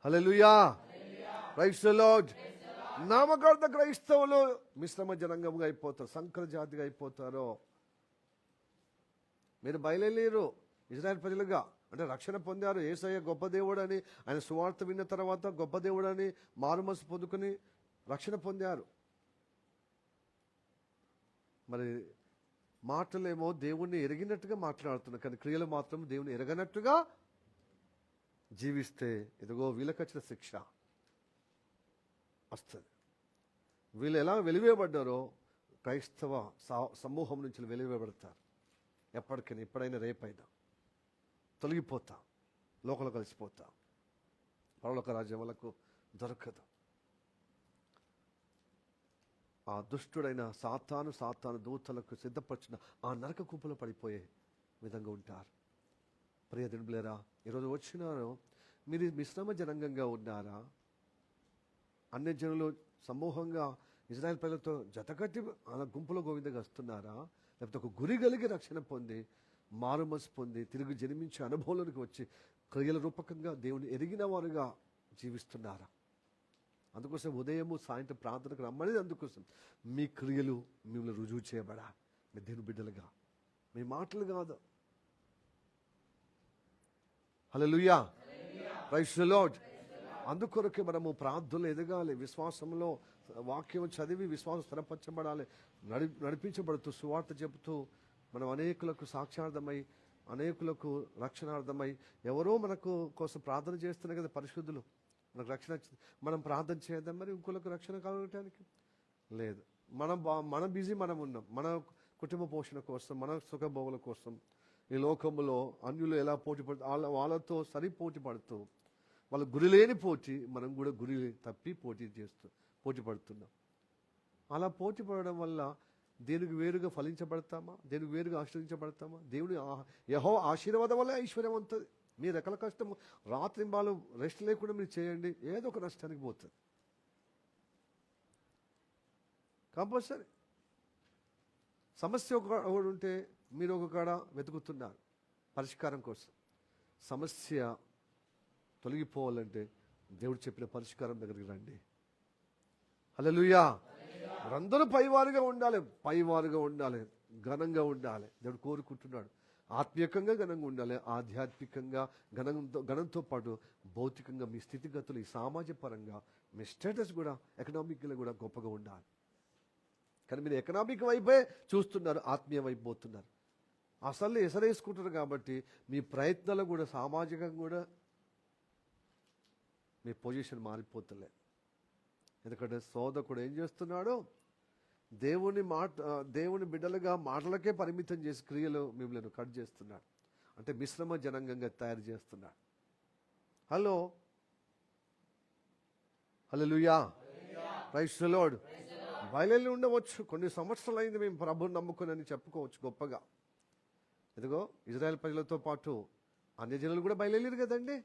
హల్లెలూయా, ప్రైజ్ ది లార్డ్. నామకార్థ క్రైస్తవులు మిశ్రమ జనాంగంగా అయిపోతారు, సంకర జాతిగా అయిపోతారు. మీరు బయలుదేరు ఇజ్రాయెల్ ప్రజలుగా అంటే రక్షణ పొందారు, యేసయ్య గొప్ప దేవుడని, ఆయన సువార్త విన్న తర్వాత గొప్ప దేవుడని మారుమనసు పొందుకుని రక్షణ పొందారు. మరి మాటలేమో దేవుణ్ణి ఎరిగినట్టుగా మాట్లాడుతున్నారు, కానీ క్రియలు మాత్రం దేవుని ఎరగనట్టుగా జీవిస్తే ఇదిగో వీళ్ళకొచ్చిన శిక్ష వస్తుంది. వీళ్ళు ఎలా వెలివేయబడ్డారో క్రైస్తవ సమూహం నుంచి వెలివేయబడతారు. ఎప్పటికైనా, ఎప్పుడైనా, రేపైనా తొలగిపోతాం, లోకంలో కలిసిపోతాం. పరలోక రాజ్యం వాళ్ళకు దొరకదు. ఆ దుష్టుడైన సాతాను దూతలకు సిద్ధపరిచిన ఆ నరక కుప్పలో పడిపోయే విధంగా ఉంటారు. ప్రియ దినులేరా, ఈరోజు వచ్చినారు, మీరు మిశ్రమ జనాంగంగా ఉన్నారా? అన్ని జనులు సమూహంగా ఇజ్రాయెల్ ప్రజలతో జతకట్టి ఆ గుంపులో గోవిందగా వస్తున్నారా? లేకపోతే ఒక గురి కలిగి రక్షణ పొంది మారుమనసు పొంది తిరిగి జన్మించే అనుభవంలోనికి వచ్చి క్రియల రూపకంగా దేవుని ఎరిగిన వారుగా జీవిస్తున్నారా? అందుకోసం ఉదయము సాయంత్రం ప్రార్థనకు రమ్మనేది అందుకోసం. మీ క్రియలు మిమ్మల్ని రుజువు చేయబడా, మీ దేవుని బిడ్డలుగా, మీ మాటలు కాదు. హల్లెలూయా, ప్రైజ్ ది లార్డ్. అందుకొరకే మనము ప్రార్థనలు ఎదగాలి, విశ్వాసంలో వాక్యం చదివి విశ్వాసం స్థిరపరచబడాలి, నడిపించబడుతూ సువార్త చెబుతూ మనం అనేకులకు సాక్ష్యార్థమై, అనేకులకు రక్షణార్థమై, ఎవరో మనకు కోసం ప్రార్థన చేస్తున్నారు కదా పరిశుద్ధులు, మనకు రక్షణ, మనం ప్రార్థన చేద్దాం మరి ఇంకొకరికి రక్షణ కలగటానికి లేదు. మన బిజీ మనం ఉన్నాం, మన కుటుంబ పోషణ కోసం, మన సుఖభోగుల కోసం. ఈ లోకంలో అన్యులు ఎలా పోటీ పడుతూ వాళ్ళతో పోటీ పడుతూ, వాళ్ళ గురి లేని పోటీ, మనం కూడా గురి తప్పి పోటీ పడుతున్నాం. అలా పోటీ పడడం వల్ల దేనికి వేరుగా ఫలించబడతామా? దేనికి వేరుగా ఆశ్రయించబడతామా? దేవుని యెహోవా ఆశీర్వాదం వల్ల ఐశ్వర్యం ఉంటుంది. మీ రకాల కష్టం రాత్రింబాలు రెస్ట్ లేకుండా మీరు చేయండి, ఏదో ఒక నష్టానికి పోతుంది కంపల్సరీ. సమస్య ఒకటి ఉంటే మీరు ఒక కాడ వెతుకుతున్నారు పరిష్కారం కోసం. సమస్య తొలగిపోవాలంటే దేవుడు చెప్పిన పరిష్కారం దగ్గరికి రండి. హల్లెలూయా. అందరూ పైవారుగా ఉండాలి, ఘనంగా ఉండాలి. దేవుడు కోరుకుంటున్నాడు. ఆత్మీయంగా ఘనంగా ఉండాలి, ఆధ్యాత్మికంగా ఘనంతో పాటు భౌతికంగా మీ స్థితిగతులు, ఈ సామాజిక పరంగా మీ స్టేటస్ కూడా, ఎకనామిక్గా కూడా గొప్పగా ఉండాలి. కానీ మీరు ఎకనామిక్ వైపే చూస్తున్నారు, ఆత్మీయ వైపు పోతున్నారు. అసలు ఎసరేసుకుంటారు కాబట్టి మీ ప్రయత్నాలు కూడా సామాజికంగా కూడా మీ పొజిషన్ మారిపోతలే. ఎందుకంటే సోదకుడు ఏం చేస్తున్నాడు? దేవుని బిడ్డలుగా మాటలకే పరిమితం చేసి క్రియలు మిమ్మల్ని కట్ చేస్తున్నాడు. అంటే మిశ్రమ జనాంగంగా తయారు చేస్తున్నాడు. హల్లెలూయా, ప్రైజ్ ది లార్డ్. బయలుదేరి ఉండవచ్చు, కొన్ని సంవత్సరాలు అయింది మేము ప్రభువుని నమ్ముకుని చెప్పుకోవచ్చు గొప్పగా. ఇదిగో ఇజ్రాయెల్ ప్రజలతో పాటు అన్య జనులు కూడా బయలుదేరారు కదండి.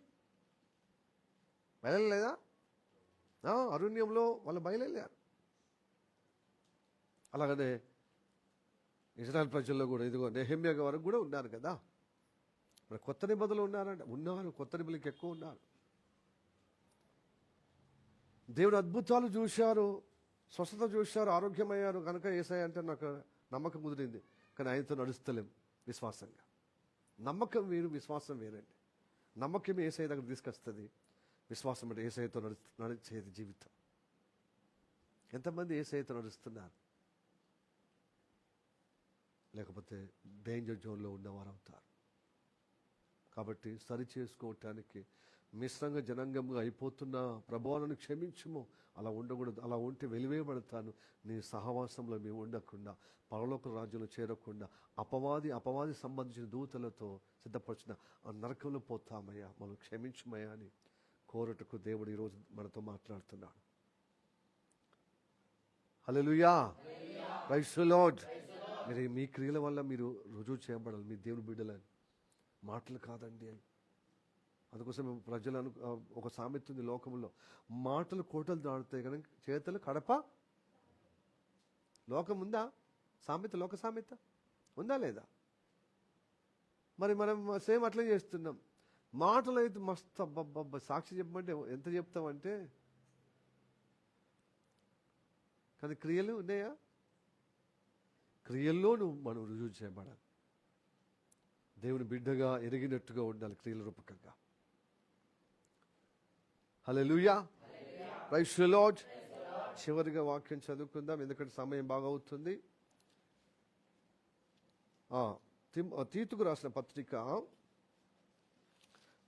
బయలుదేరలేదా? అరణ్యంలో వాళ్ళు బయలుదేరారు. అలాగనే ఇజ్రాయెల్ ప్రజల్లో కూడా ఇదిగో నెహెమ్యా వరకు కూడా ఉన్నారు కదా. మరి కొత్త నిబంధనలు ఉన్నారు, కొత్త నిబంధనలకు ఎక్కువ ఉన్నారు. దేవుడు అద్భుతాలు చూశారు, స్వస్థత చూశారు, ఆరోగ్యమయ్యారు. కనుక యేసయ్య అంటే నాకు నమ్మకం కుదిరింది. కానీ ఆయనతో నడుస్తలేం విశ్వాసంగా. నమ్మకం వేరు, విశ్వాసం వేరండి. నమ్మకం యేసయ్య దగ్గర తీసుకొస్తుంది, విశ్వాసం అంటే యేసయ్యతో నడిచేది జీవితం. ఎంతమంది యేసయ్యతో నడుస్తున్నారు? లేకపోతే డేంజర్ జోన్లో ఉన్నవారు అవుతారు. కాబట్టి సరి చేసుకోవటానికి మిశ్రంగా జనాంగంగా అయిపోతున్న ప్రభువులను క్షమించుము, అలా ఉండకూడదు. అలా ఉంటే వెలివేయబడతాను. నీ సహవాసంలో మేము ఉండకుండా, పరలోక రాజ్యంలో చేరకుండా అపవాది సంబంధించిన దూతలతో సిద్ధపరిచిన ఆ నరకంలో పోతామయ్యా, మనం క్షమించుమయ్యా అని కోరటకు దేవుడు ఈరోజు మనతో మాట్లాడుతున్నాడు. హల్లెలూయా, ప్రైజ్ ది లార్డ్. మీరు మీ క్రియల వల్ల మీరు రుజువు చేయబడాలి, మీ దేవుని బిడ్డలని. మాటలు కాదండి అని. అందుకోసం ప్రజలను ఒక సామెత ఉంది లోకంలో, మాటలు కోటలు దాడుతాయి కానీ చేతులు కడప. లోకం ఉందా? సామెత, లోక సామెత ఉందా లేదా? మరి మనం సేమ్ అట్లే చేస్తున్నాం. మాటలు అయితే మస్తు అబ్బబ్బబ్బ సాక్షి చెప్పమంటే ఎంత చెప్తామంటే, కానీ క్రియలు ఉన్నాయా? క్రియల్లో మనం రుజువు చేయబడాలి. దేవుని బిడ్డగా ఎరిగినట్టుగా ఉండాలి క్రియల రూపకంగా. హల్లెలూయా, ప్రైజ్ ది లార్డ్. చివరిగా వాక్యం చదువుకుందాం, ఎందుకంటే సమయం బాగా అవుతుంది. తీతుకు రాసిన పత్రిక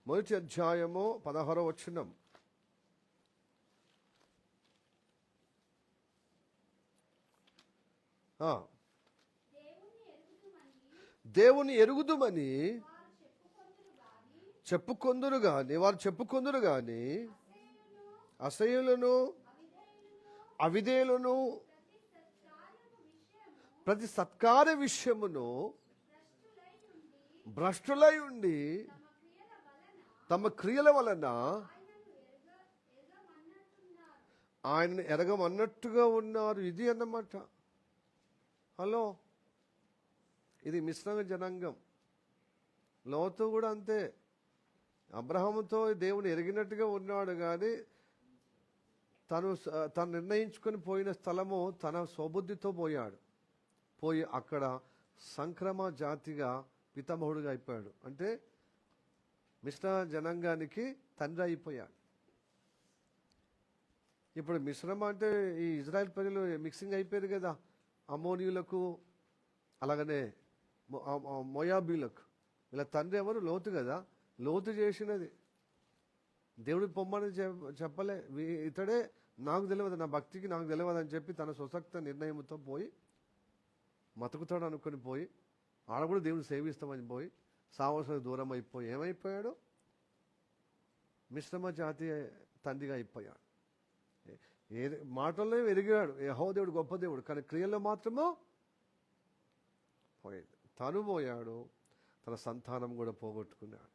1వ అధ్యాయము 16వ వచనం. దేవుని ఎరుగుదుమని వారు చెప్పుకొందురు గాని అసహ్యులను అవిధేయులను ప్రతి సత్కార విషయమును భ్రష్టులై ఉండి తమ క్రియల వలన ఆయనను ఎరగమన్నట్టుగా ఉన్నారు. ఇది అన్నమాట. హలో, ఇది మిశ్రమ జనాంగం. లోతు కూడా అంతే. అబ్రహాముతో దేవుని ఎరిగినట్టుగా ఉన్నాడు, కానీ తను నిర్ణయించుకొని పోయిన స్థలము తన స్వబుద్ధితో పోయి అక్కడ సంక్రమ జాతిగా పితామహుడుగా అయిపోయాడు. అంటే మిశ్ర జనాంగానికి తండ్రి అయిపోయాడు. ఇప్పుడు మిశ్రమ అంటే ఈ ఇజ్రాయెల్ ప్రజలు మిక్సింగ్ అయిపోయారు కదా, అమోనీయులకు అలాగనే మోయాబీలకు. ఇలా తండ్రి ఎవరు? లోతు కదా. లోతు చేసినది దేవుడి పొమ్మని చెప్పలే. ఇతడే నాకు తెలియదు, నా భక్తికి నాకు తెలియదు అని చెప్పి తన స్వశక్త నిర్ణయంతో పోయి మతుకుతాడు అనుకుని పోయి ఆడ కూడా దేవుని సేవిస్తామని పోయి సావసరం దూరం అయిపోయి ఏమైపోయాడు? మిశ్రమ జాతి తండ్రిగా అయిపోయాడు. మాటల్లో ఎరిగాడు యెహోవా దేవుడు గొప్ప దేవుడు, కానీ క్రియల్లో మాత్రమో పోయేది. తను పోయాడు, తన సంతానం కూడా పోగొట్టుకున్నాడు.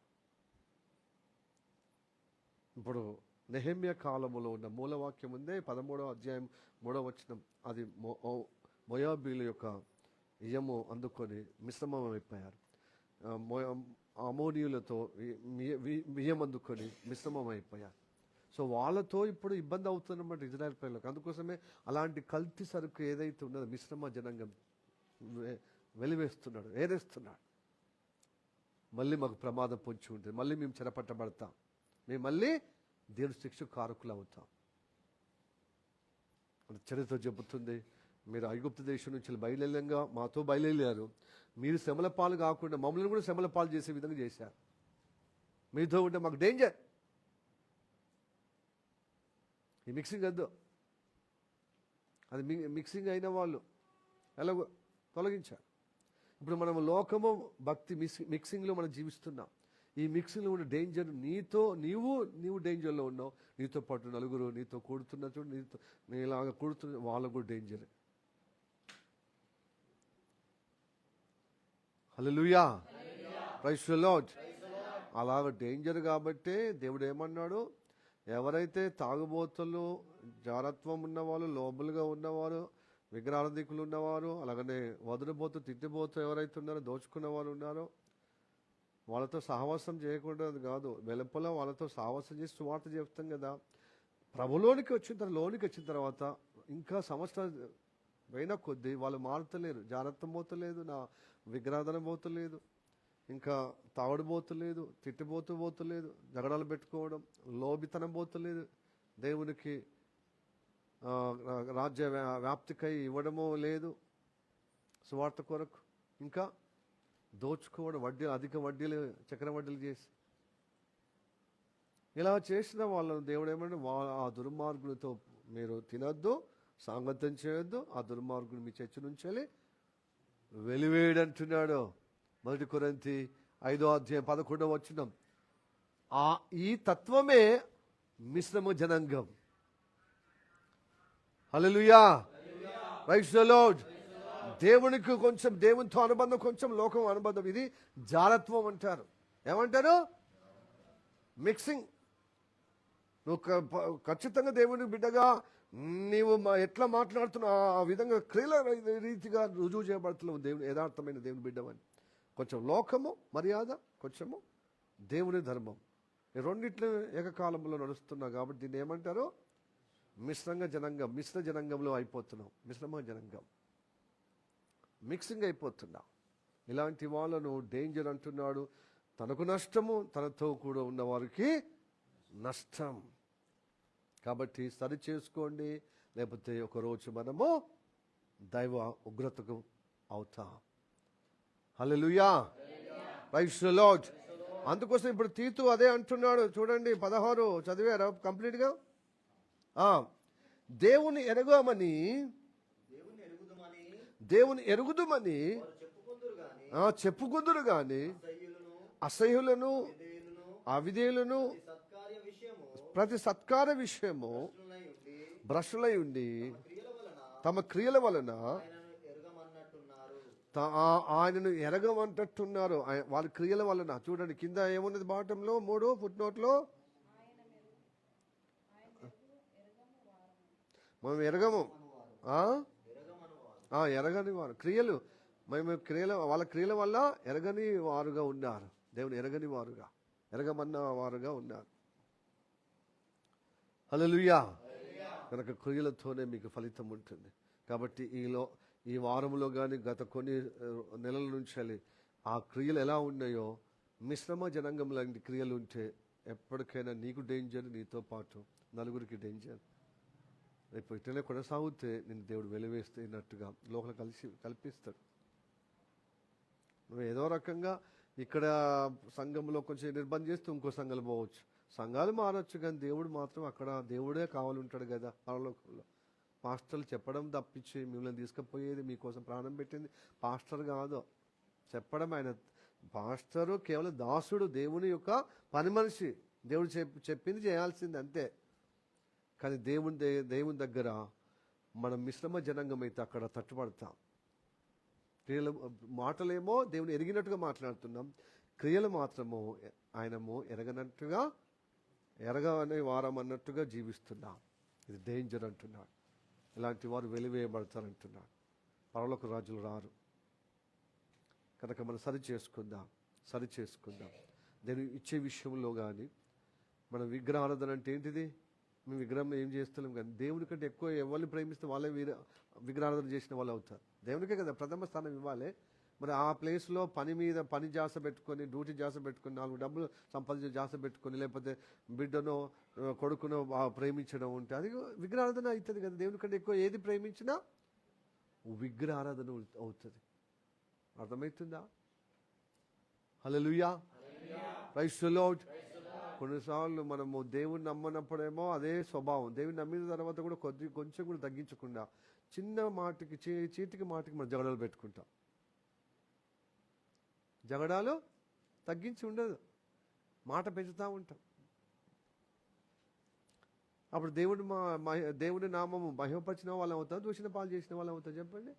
ఇప్పుడు నెహెమ్యా కాలములో ఉన్న మూలవాక్యం ఉందే 13వ అధ్యాయం 3వ వచనం. అది మోయాబీల యొక్క ఇయము అందుకొని మిశ్రమం అయిపోయారు. అమోనీయులతో వియ్యం అందుకొని మిశ్రమం అయిపోయారు. సో వాళ్ళతో ఇప్పుడు ఇబ్బంది అవుతుందన్నమాట ఇజ్రాయెల్ ప్రజలకు. అందుకోసమే అలాంటి కల్తీ సరుకు ఏదైతే ఉన్నదో మిశ్రమ జనాంగం వెలివేస్తున్నాడు, ఏరేస్తున్నాడు. మళ్ళీ మాకు ప్రమాదం పొంచి ఉంటుంది, మళ్ళీ మేము చెరపట్టబడతాం, మేము మళ్ళీ దేవుని శిక్ష కారకులు అవుతాం. చరిత్ర చెబుతుంది, మీరు ఐగుప్తు దేశం నుంచి బయలుదేరంగా మాతో బయలుదేరారు, మీరు శ్రమల పాలు కాకుండా మమ్మల్ని కూడా శ్రమల పాలు చేసే విధంగా చేశారు. మీతో ఉంటే మాకు డేంజర్. ఈ మిక్సింగ్ వద్దు. అది మిక్సింగ్ అయిన వాళ్ళు ఎలాగో తొలగించారు. ఇప్పుడు మనం లోకము భక్తి మిక్సింగ్లో మనం జీవిస్తున్నాం. ఈ మిక్సింగ్లో ఉన్న డేంజర్, నీవు డేంజర్లో ఉన్నావు, నీతో పాటు నలుగురు నీతో కూడుతున్న చూడు, నీలాగా కూడుతున్న వాళ్ళకు కూడా danger. Hallelujah, praise the Lord. అలాగ డేంజర్ కాబట్టే దేవుడు ఏమన్నాడు? ఎవరైతే తాగుబోతులు, జారత్వం ఉన్నవాళ్ళు, లోబులుగా ఉన్నవారు, విగ్రహారాధికులు ఉన్నవారు, అలాగనే వదిలిపోతూ తిట్టిపోతూ ఎవరైతే ఉన్నారో, దోచుకున్న వాళ్ళు ఉన్నారో, వాళ్ళతో సహవాసం చేయకుండా కాదు, వెలుపల వాళ్ళతో సహవాసం చేసి సువార్త చెప్తాం కదా. ప్రభులోనికి వచ్చిన తర్వాత ఇంకా సంవత్సరాలు పోయిన కొద్దీ వాళ్ళు మారుతలేరు. జాగ్రత్త పోతలేదు, నా విగ్రహాధన పోతలేదు, ఇంకా తాగుడు పోతలేదు, పోతలేదు, జగడాలు పెట్టుకోవడం, లోబితనం పోతలేదు, దేవునికి రాజ్య వ్యాప్తికై ఇవ్వడమో లేదు సువార్త కొరకు, ఇంకా దోచుకోవడం, అధిక వడ్డీలు, చక్ర వడ్డీలు చేసి ఇలా చేసిన వాళ్ళను దేవుడు ఏమంటే ఆ దుర్మార్గులతో మీరు తినొద్దు, సాంగత్యం చేయొద్దు, ఆ దుర్మార్గుని మీ చర్చ నుంచి వెలివేయడంటున్నాడు. 1 కొరింథీ 5వ అధ్యాయం 11వ వచనం. ఈ తత్వమే మిశ్రమ జనాంగం. హల్లెలూయా, ప్రైజ్ ది లార్డ్. దేవునికి కొంచెం, దేవునితో అనుబంధం కొంచెం, లోకం అనుబంధం. ఇది జారత్వం అంటారు. ఏమంటారు? మిక్సింగ్. నువ్వు ఖచ్చితంగా దేవుని బిడ్డగా నీవు ఎట్లా మాట్లాడుతున్నావు ఆ విధంగా క్రియల రీతిగా రుజువు చేయబడుతున్నావు దేవుని యథార్థమైన దేవుని బిడ్డమని. కొంచెం లోకము మర్యాద, కొంచెము దేవుని ధర్మం, ఈ రెండిట్లు ఏకకాలంలో నడుస్తున్నావు కాబట్టి దీన్ని ఏమంటారు? మిశ్ర జనాంగంలో అయిపోతున్నాం. మిశ్రమ జనాంగం, మిక్సింగ్ అయిపోతున్నాం. ఇలాంటి వాళ్ళను డేంజర్ అంటున్నాడు. తనకు నష్టము, తనతో కూడా ఉన్న వారికి నష్టం. కాబట్టి సరి చేసుకోండి, లేకపోతే ఒకరోజు మనము దైవ ఉగ్రతకు అవుతాం. హల్లెలూయా, ప్రైజ్ ది లార్డ్. అందుకోసం ఇప్పుడు తీతు అదే అంటున్నాడు. చూడండి 16 చదివారా కంప్లీట్గా? దేవుని ఎరగమని, దేవుని ఎరుగుదుమని చెప్పుకుందురు గాని అసహ్యులను, అవిధేయులను ప్రతి సత్కార విషయము భ్రష్టులై ఉండి తమ క్రియల వలన ఆయనను ఎరగమంటున్నారు. వాళ్ళ క్రియల వలన. చూడండి కింద ఏమున్నది, బాటంలో 3 ఫుట్నోట్లో, మనం ఎరగము, ఎరగని వారు క్రియలు, మేము వాళ్ళ క్రియల వల్ల ఎరగని వారుగా ఉన్నారు. దేవుని ఎరగని వారుగా, ఎరగమన్న వారుగా ఉన్నారు. హల్లెలూయా. కనుక క్రియలతోనే మీకు ఫలితం ఉంటుంది. కాబట్టి ఈ వారంలో కానీ గత కొన్ని నెలల నుంచి ఆ క్రియలు ఎలా ఉన్నాయో, మిశ్రమ జనాంగం లాంటి క్రియలు ఉంటే ఎప్పటికైనా నీకు డేంజర్, నీతో పాటు నలుగురికి డేంజర్. రేపు ఇట్లనే కొనసాగితే నేను దేవుడు వెలివేస్తున్నట్టుగా లోపల కల్పిస్తాడు. నువ్వు ఏదో రకంగా ఇక్కడ సంఘంలో కొంచెం నిర్బంధం చేస్తూ ఇంకో సంఘాలు పోవచ్చు. సంఘాలు మారచ్చు, కానీ దేవుడు మాత్రం అక్కడ దేవుడే కావాలి ఉంటాడు కదా పరలోకంలో. పాస్టర్లు చెప్పడం తప్పించి మిమ్మల్ని తీసుకుపోయేది, మీకోసం ప్రాణం పెట్టింది పాస్టర్ కాదు. చెప్పడం ఆయన పాస్టరు కేవలం దాసుడు, దేవుని యొక్క పని మనిషి. దేవుడు చెప్పింది చేయాల్సింది అంతే. కానీ దేవుని దగ్గర మనం మిశ్రమ జనాంగం అయితే అక్కడ తట్టుపడతాం. క్రియలు, మాటలేమో దేవుని ఎరిగినట్టుగా మాట్లాడుతున్నాం, క్రియలు మాత్రము ఆయనము ఎరగని వారం అన్నట్టుగా జీవిస్తున్నాం. ఇది డేంజర్ అంటున్నాడు. ఇలాంటి వారు వెలివేయబడతారంటున్నాడు. పరలోక రాజులు రారు. కనుక మనం సరి చేసుకుందాం. దేవుని ఇచ్చే విషయంలో కానీ, మన విగ్రహారాధన అంటే ఏంటిది? మేము విగ్రహం ఏం చేస్తున్నాం, కానీ దేవుని కంటే ఎక్కువ ఎవరిని ప్రేమిస్తే వాళ్ళే విగ్రహారాధన చేసిన వాళ్ళు అవుతారు. దేవునికే కదా ప్రథమ స్థానం ఇవ్వాలి. మరి ఆ ప్లేస్లో పని జాస పెట్టుకొని, డ్యూటీ జాస పెట్టుకొని, 4 డబ్బులు సంపాదించే జాస పెట్టుకొని, లేకపోతే బిడ్డనో కొడుకునో ప్రేమించడం ఉంటే అది విగ్రహారాధన అవుతుంది కదా. దేవుని కంటే ఎక్కువ ఏది ప్రేమించినా విగ్రహారాధన అవుతుంది. అర్థమవుతుందా? హల్లెలూయా, ప్రైజ్ ది లార్డ్. కొన్నిసార్లు మనము దేవుని నమ్మనప్పుడేమో అదే స్వభావం, దేవుని నమ్మిన తర్వాత కూడా కొంచెం కూడా తగ్గించకుండా చిన్న మాటకి చీటికి మాటకి మనం జగడాలు పెట్టుకుంటాం. జగడాలు తగ్గించి ఉండదు, మాట పెంచుతూ ఉంటాం. అప్పుడు దేవుని నామము మహిమపరిచిన వాళ్ళం అవుతాం, దూషణ పాలు చేసిన వాళ్ళం అవుతాం. చెప్పండి.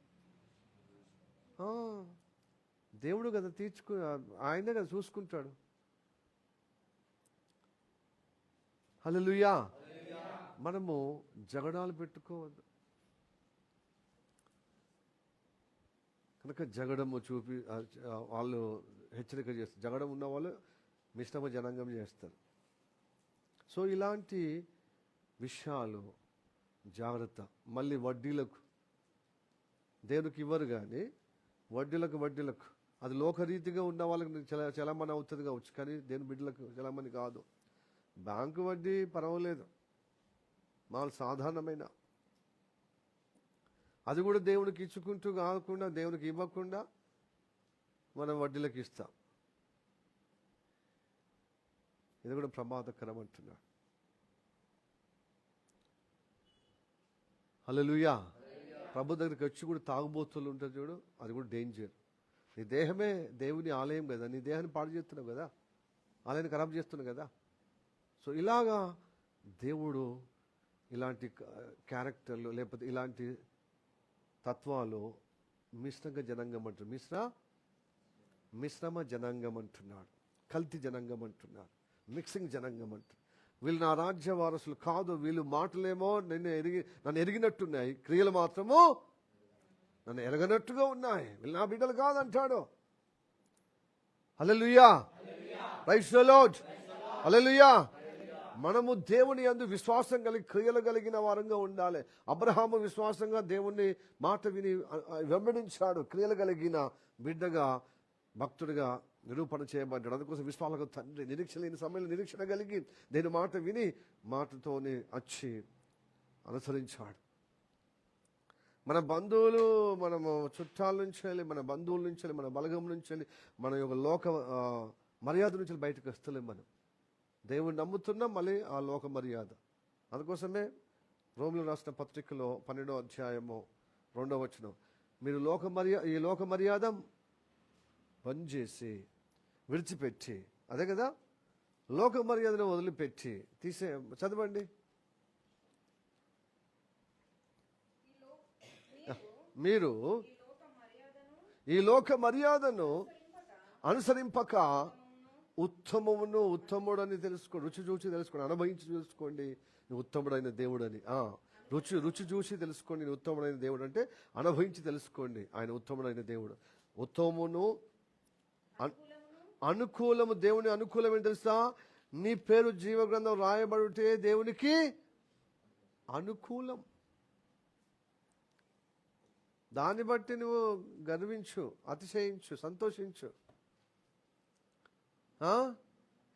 దేవుడు కదా ఆయనే కదా చూసుకుంటాడు. హల్లెలూయా. మనము జగడాలు పెట్టుకోవద్దు. కనుక జగడము చూపి వాళ్ళు హెచ్చరిక చేస్తారు. జగడం ఉన్న వాళ్ళు మిశ్రమ జనాంగం చేస్తారు. సో ఇలాంటి విషయాలు జాగ్రత్త. మళ్ళీ వడ్డీలకు దేవునికి ఇవ్వరు, కానీ వడ్డీలకు అది లోకరీతిగా ఉన్న వాళ్ళకి చలామణి అవుతుంది కావచ్చు, కానీ దేవుని బిడ్డలకు చలామణి కాదు. బ్యాంకు వడ్డీ పర్వాలేదు, మాకు సాధారణమైన, అది కూడా దేవునికి ఇచ్చుకుంటూ కాకుండా, దేవునికి ఇవ్వకుండా మనం వడ్డీలకు ఇస్తాం. ఇది కూడా ప్రమాదకరం అంటున్నాడు. హల్లెలూయా. ప్రభు దగ్గరికి వచ్చి కూడా తాగుబోతులు ఉంటుంది చూడు, అది కూడా డేంజర్. నీ దేహమే దేవుని ఆలయం కదా, నీ దేహాన్ని పాడు చేస్తున్నావు కదా, ఆలయాన్ని ఖరాబ్ చేస్తున్నావు కదా. సో ఇలాగా దేవుడు ఇలాంటి క్యారెక్టర్లు, లేకపోతే ఇలాంటి తత్వాలు మిశ్రమ జనాంగం అంటున్నాడు. మిశ్రమ జనాంగం అంటున్నాడు, కల్తీ జనాంగం అంటున్నాడు, మిక్సింగ్ జనాంగం అంటున్నాడు. వీళ్ళు నా రాజ్య వారసులు కాదు, వీళ్ళు మాటలేమో నన్ను ఎరిగినట్టున్నాయి, క్రియలు మాత్రము నన్ను ఎరగనట్టుగా ఉన్నాయి, వీళ్ళు నా బిడ్డలు కాదంటాడు. హల్లెలూయా, ప్రైజ్ ది లార్డ్. హల్లెలూయా. మనము దేవుని యందు విశ్వాసం కలిగి క్రియలు కలిగిన వారంగా ఉండాలి. అబ్రహాము విశ్వాసంగా దేవుని మాట విని వెంబడించాడు, క్రియలు కలిగిన బిడ్డగా భక్తుడిగా నిరూపణ చేయబడ్డాడు. అందుకోసం విశ్వాలకు తండ్రి నిరీక్షణ లేని సమయంలో నిరీక్షణ కలిగి దేని మాట విని మాటతోనే వచ్చి అనుసరించాడు. మన బంధువులు, మనము చుట్టాల నుంచి వెళ్ళి, మన బంధువుల నుంచి వెళ్ళి, మన బలగం నుంచి వెళ్ళి, మన యొక్క లోక మర్యాద నుంచి బయటకు వస్తలేం. మనం దేవుని నమ్ముతున్నాం, మళ్ళీ ఆ లోక మర్యాద. అందుకోసమే రోమిలో రాసిన పత్రికలో 12వ అధ్యాయము 2వ వచనం, మీరు ఈ లోక మర్యాద బంద్ చేసి విడిచిపెట్టి, అదే కదా, లోక మర్యాదను వదిలిపెట్టి చదవండి. మీరు ఈ లోక మర్యాదను అనుసరింపక ఉత్తమమును ఉత్తముడని తెలుసుకోండి. రుచి చూసి తెలుసుకోండి, అనుభవించి తెలుసుకోండి నువ్వు ఉత్తముడైన దేవుడని. రుచి చూసి తెలుసుకోండి నేను ఉత్తముడైన దేవుడు అంటే అనుభవించి తెలుసుకోండి ఆయన ఉత్తముడైన దేవుడు. ఉత్తమమును అనుకూలము, దేవుని అనుకూలం ఏంటి తెలుసా? నీ పేరు జీవగ్రంథం రాయబడితే దేవునికి అనుకూలం. దాన్ని బట్టి నువ్వు గర్వించు, అతిశయించు, సంతోషించు.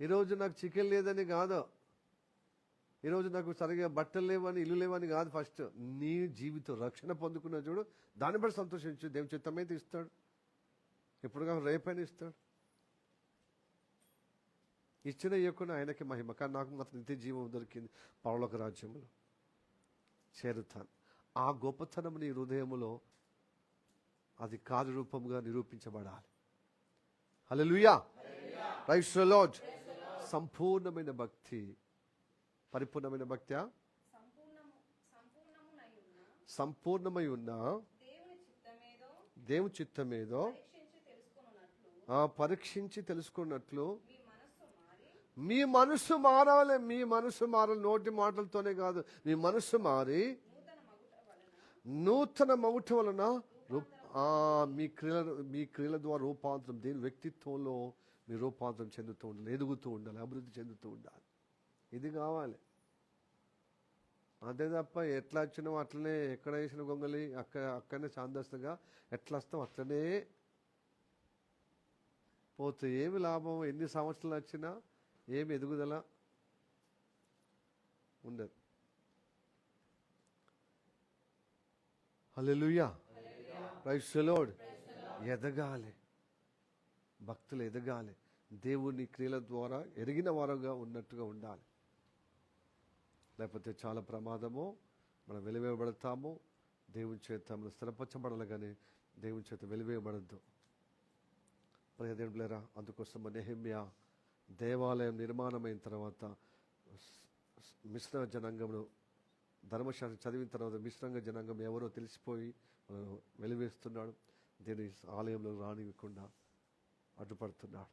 ఈరోజు నాకు చికెన్ లేదని కాదు, ఈరోజు నాకు సరిగా బట్టలు లేవని, ఇల్లు లేవని కాదు. ఫస్ట్ నీ జీవితం రక్షణ పొందుకున్న చూడు, దాన్ని బట్టి సంతోషించు. దేవుని చిత్తమైతే ఇస్తాడు, ఎప్పుడుగా రేపైనా ఇస్తాడు. ఇచ్చిన ఇవ్వకుండా ఆయనకి మహిమ. కానీ నాకు మాత్రం నిత్య జీవం దొరికింది, పరలోక రాజ్యంలో చేరుతాను. ఆ గొప్పతనం నీ హృదయములో అది కార్యరూపంగా నిరూపించబడాలి. హల్లెలూయా, ప్రైజ్ ది లార్డ్. సంపూర్ణమైన భక్తి, పరిపూర్ణమైన భక్తి, సంపూర్ణమై ఉన్న దేవుని చిత్తమేదో పరీక్షించి తెలుసుకున్నట్లు మీ మనసు మారాలి. మీ మనసు మారాలి, నోటి మాటలతోనే కాదు. మీ మనసు మారి నూతన మగుట వలన మీ క్రియల ద్వారా రూపాంతరం, దేని వ్యక్తిత్వంలో మీ రూపాంతరం చెందుతూ ఉండాలి, ఎదుగుతూ ఉండాలి, అభివృద్ధి చెందుతూ ఉండాలి. ఇది కావాలి. అంతే తప్ప ఎట్లా వచ్చినావు అట్లనే, ఎక్కడ వేసిన గొంగలి అక్కడనే చాందస్తుగా ఎట్లా వస్తాం అట్లనే పోతే ఏమి లాభం? ఎన్ని సంవత్సరాలు వచ్చినా ఏమి ఎదుగుదల ఉండదు. హల్లెలూయా, ప్రైజ్ ది లార్డ్. ఎదగాలి, భక్తులు ఎదగాలి, దేవుని క్రియల ద్వారా ఎరిగిన వారుగా ఉన్నట్టుగా ఉండాలి. లేకపోతే చాలా ప్రమాదము. మనం వెలివేయబడతాము, దేవుని చేత మనం స్థిరపరచబడాలి, కానీ దేవుని చేత వెలివేయబడద్దు. మరి అదేం లేరా? అందుకోసం నెహెమ్యా దేవాలయం నిర్మాణమైన తర్వాత మిశ్ర జనాంగమును, ధర్మశాస్త్రం చదివిన తర్వాత మిశ్రంగ జనాంగం ఎవరో తెలిసిపోయి వెలివేస్తున్నాడు. దేని ఆలయంలో రానివ్వకుండా అడ్డుపడుతున్నాడు.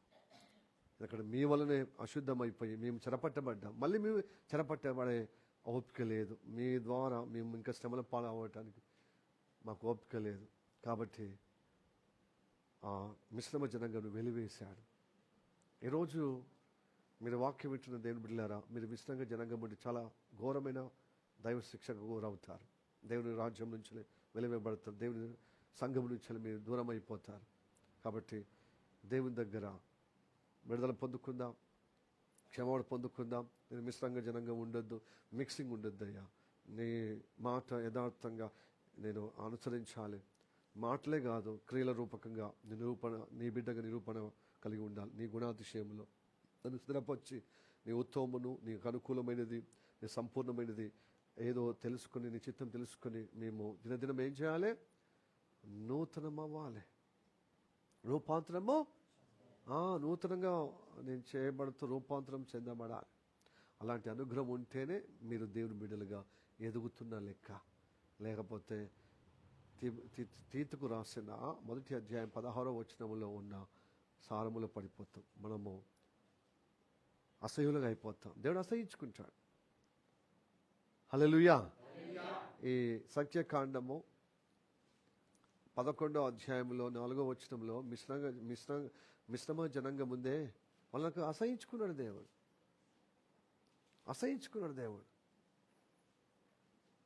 అక్కడ మీ వల్లనే అశుద్ధమైపోయి మేము చెరపట్టబడ్డాం. మళ్ళీ మేము చెరపట్టబడే ఓపిక లేదు. మీ ద్వారా మేము ఇంకా శ్రమల పాలవటానికి మాకు ఓపిక లేదు. కాబట్టి ఆ మిశ్రమ జనాంగం వెలివేశాడు. ఈరోజు మీరు వాక్యం వింటున్న దేవుని బిడ్డలారా, మీరు మిశ్రంగ జనాంగం నుండి చాలా ఘోరమైన దైవ శిక్షకు గురవుతారు. దేవుని రాజ్యం నుంచి వెలివేయబడతారు. దేవుని సంఘం నుంచి మీరు దూరం అయిపోతారు. కాబట్టి దేవుని దగ్గర విడుదల పొందుకుందాం, క్షమాపణ పొందుకుందాం. నేను మిశ్రంగ జనంగా ఉండొద్దు, మిక్సింగ్ ఉండొద్దు. అయ్యా, నీ మాట యథార్థంగా నేను అనుసరించాలి. మాటలే కాదు, క్రియల రూపకంగా నిరూపణ, నీ బిడ్డగా నిరూపణ కలిగి ఉండాలి. నీ గుణాతిశయంలో నన్ను స్థిరపరిచి నీ ఉత్తమమును, నీకు అనుకూలమైనది, నీ సంపూర్ణమైనది ఏదో తెలుసుకుని, నీ చిత్తం తెలుసుకుని మేము దినదినం ఏం చేయాలి? నూతనం అవ్వాలి, రూపాంతరము. నూతనంగా నేను చేయబడుతూ రూపాంతరం చెందబడాలి. అలాంటి అనుగ్రహం ఉంటేనే మీరు దేవుని బిడ్డలుగా ఎదుగుతున్న లెక్క. లేకపోతే తీతుకు రాసిన 1వ అధ్యాయం 16వ వచనములో ఉన్న సారములో పడిపోతాం. మనము అసహ్యులుగా అయిపోతాం. దేవుడు అసహించుకుంటాడు. హల్లెలూయా. ఈ సంఖ్యాకాండము 11వ అధ్యాయంలో 4వ వచనంలో మిశ్రమ జనంగా ముందే వాళ్ళకు అసహించుకున్నాడు దేవుడు.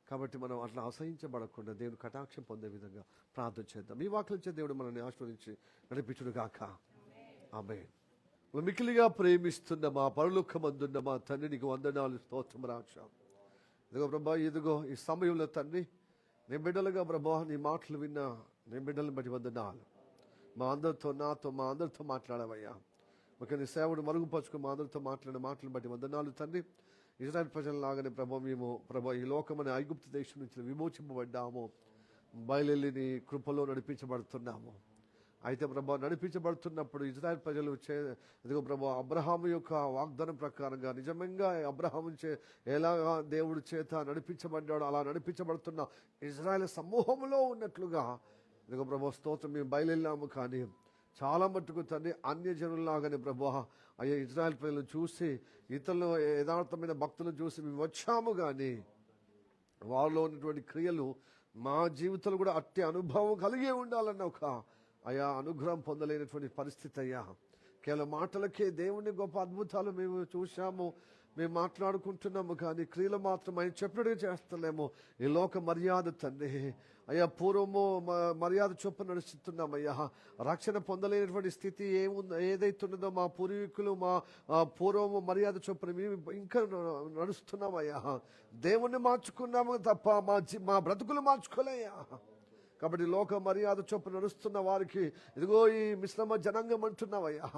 కాబట్టి మనం అట్లా అసహించబడకుండా దేవుని కటాక్షం పొందే విధంగా ప్రార్థన చేద్దాం. ఈ వాక్యం చే దేవుడు మనల్ని ఆశీర్వదించి నడిపించును గాక. ఆమేన్. మికిలిగా ప్రేమిస్తున్న మా పరలోకమందున్న మా తండ్రి, నీకు వందనాలు, స్తోత్రం రాజా. ఇదిగో ప్రభా, ఇదిగో ఈ సమయంలో తండ్రి, నీ బిడ్డలుగా ప్రభా నీ మాటలు విన్నా నీ బిడ్డలను బట్టి వందనాలు. మా అందరితో, నాతో, మా అందరితో మాట్లాడవయ్యా. ఒక నీ సేవడు మరుగుపరుచుకుని మా అందరితో మాట్లాడిన మాటలను బట్టి వందనాలు తండ్రి. ఇజ్రాయెల్ ప్రజలలాగానే ప్రభా మేము ప్రభా ఈ లోకమనే ఐగుప్తు దేశం నుంచి విమోచింపబడ్డాము, బయలుదేరి నీ కృపలో నడిపించబడుతున్నాము. అయితే ప్రభా నడిపించబడుతున్నప్పుడు ఇజ్రాయెల్ ప్రజలు ఇదిగో ప్రభా అబ్రహాము యొక్క వాగ్దానం ప్రకారంగా నిజంగా అబ్రహాము ఎలాగా దేవుడి చేత నడిపించబడ్డాడో అలా నడిపించబడుతున్న ఇజ్రాయెల్ సమూహంలో ఉన్నట్లుగా ఇదిగో ప్రభా స్తోత్రం మేము బయలుదేరాము. కానీ చాలా మట్టుకు తండ్రి అన్యజనుల్లాగానే ప్రభా అయ్యా ఇజ్రాయెల్ ప్రజలను చూసి, ఇతరులు యథార్థమైన భక్తులను చూసి మేము వచ్చాము. కానీ వారిలో ఉన్నటువంటి క్రియలు మా జీవితంలో కూడా అట్టి అనుభవం కలిగి ఉండాలన్న ఒక అయా అనుగ్రహం పొందలేనటువంటి పరిస్థితి అయ్యా. కేవలం మాటలకే దేవుని గొప్ప అద్భుతాలు మేము చూశాము, మేము మాట్లాడుకుంటున్నాము. కానీ క్రియలు మాత్రం ఆయన చెప్పినట్టుగా చేస్తలేము. ఈ లోక మర్యాద తండ్రి అయ్యా పూర్వము మర్యాద చొప్పున నడుస్తున్నామయ్యా. రక్షణ పొందలేనటువంటి స్థితి ఏదైతున్నదో మా పూర్వీకులు మా పూర్వము మర్యాద చొప్పున మేము ఇంకా నడుస్తున్నామయ్యా. దేవుణ్ణి మార్చుకున్నాము తప్ప మా బ్రతుకులు మార్చుకోలేయ్యా. కాబట్టి లోక మర్యాద చొప్పున నడుస్తున్న వారికి ఇదిగో ఈ మిశ్రమ జనాంగం అంటున్నావయ్యా.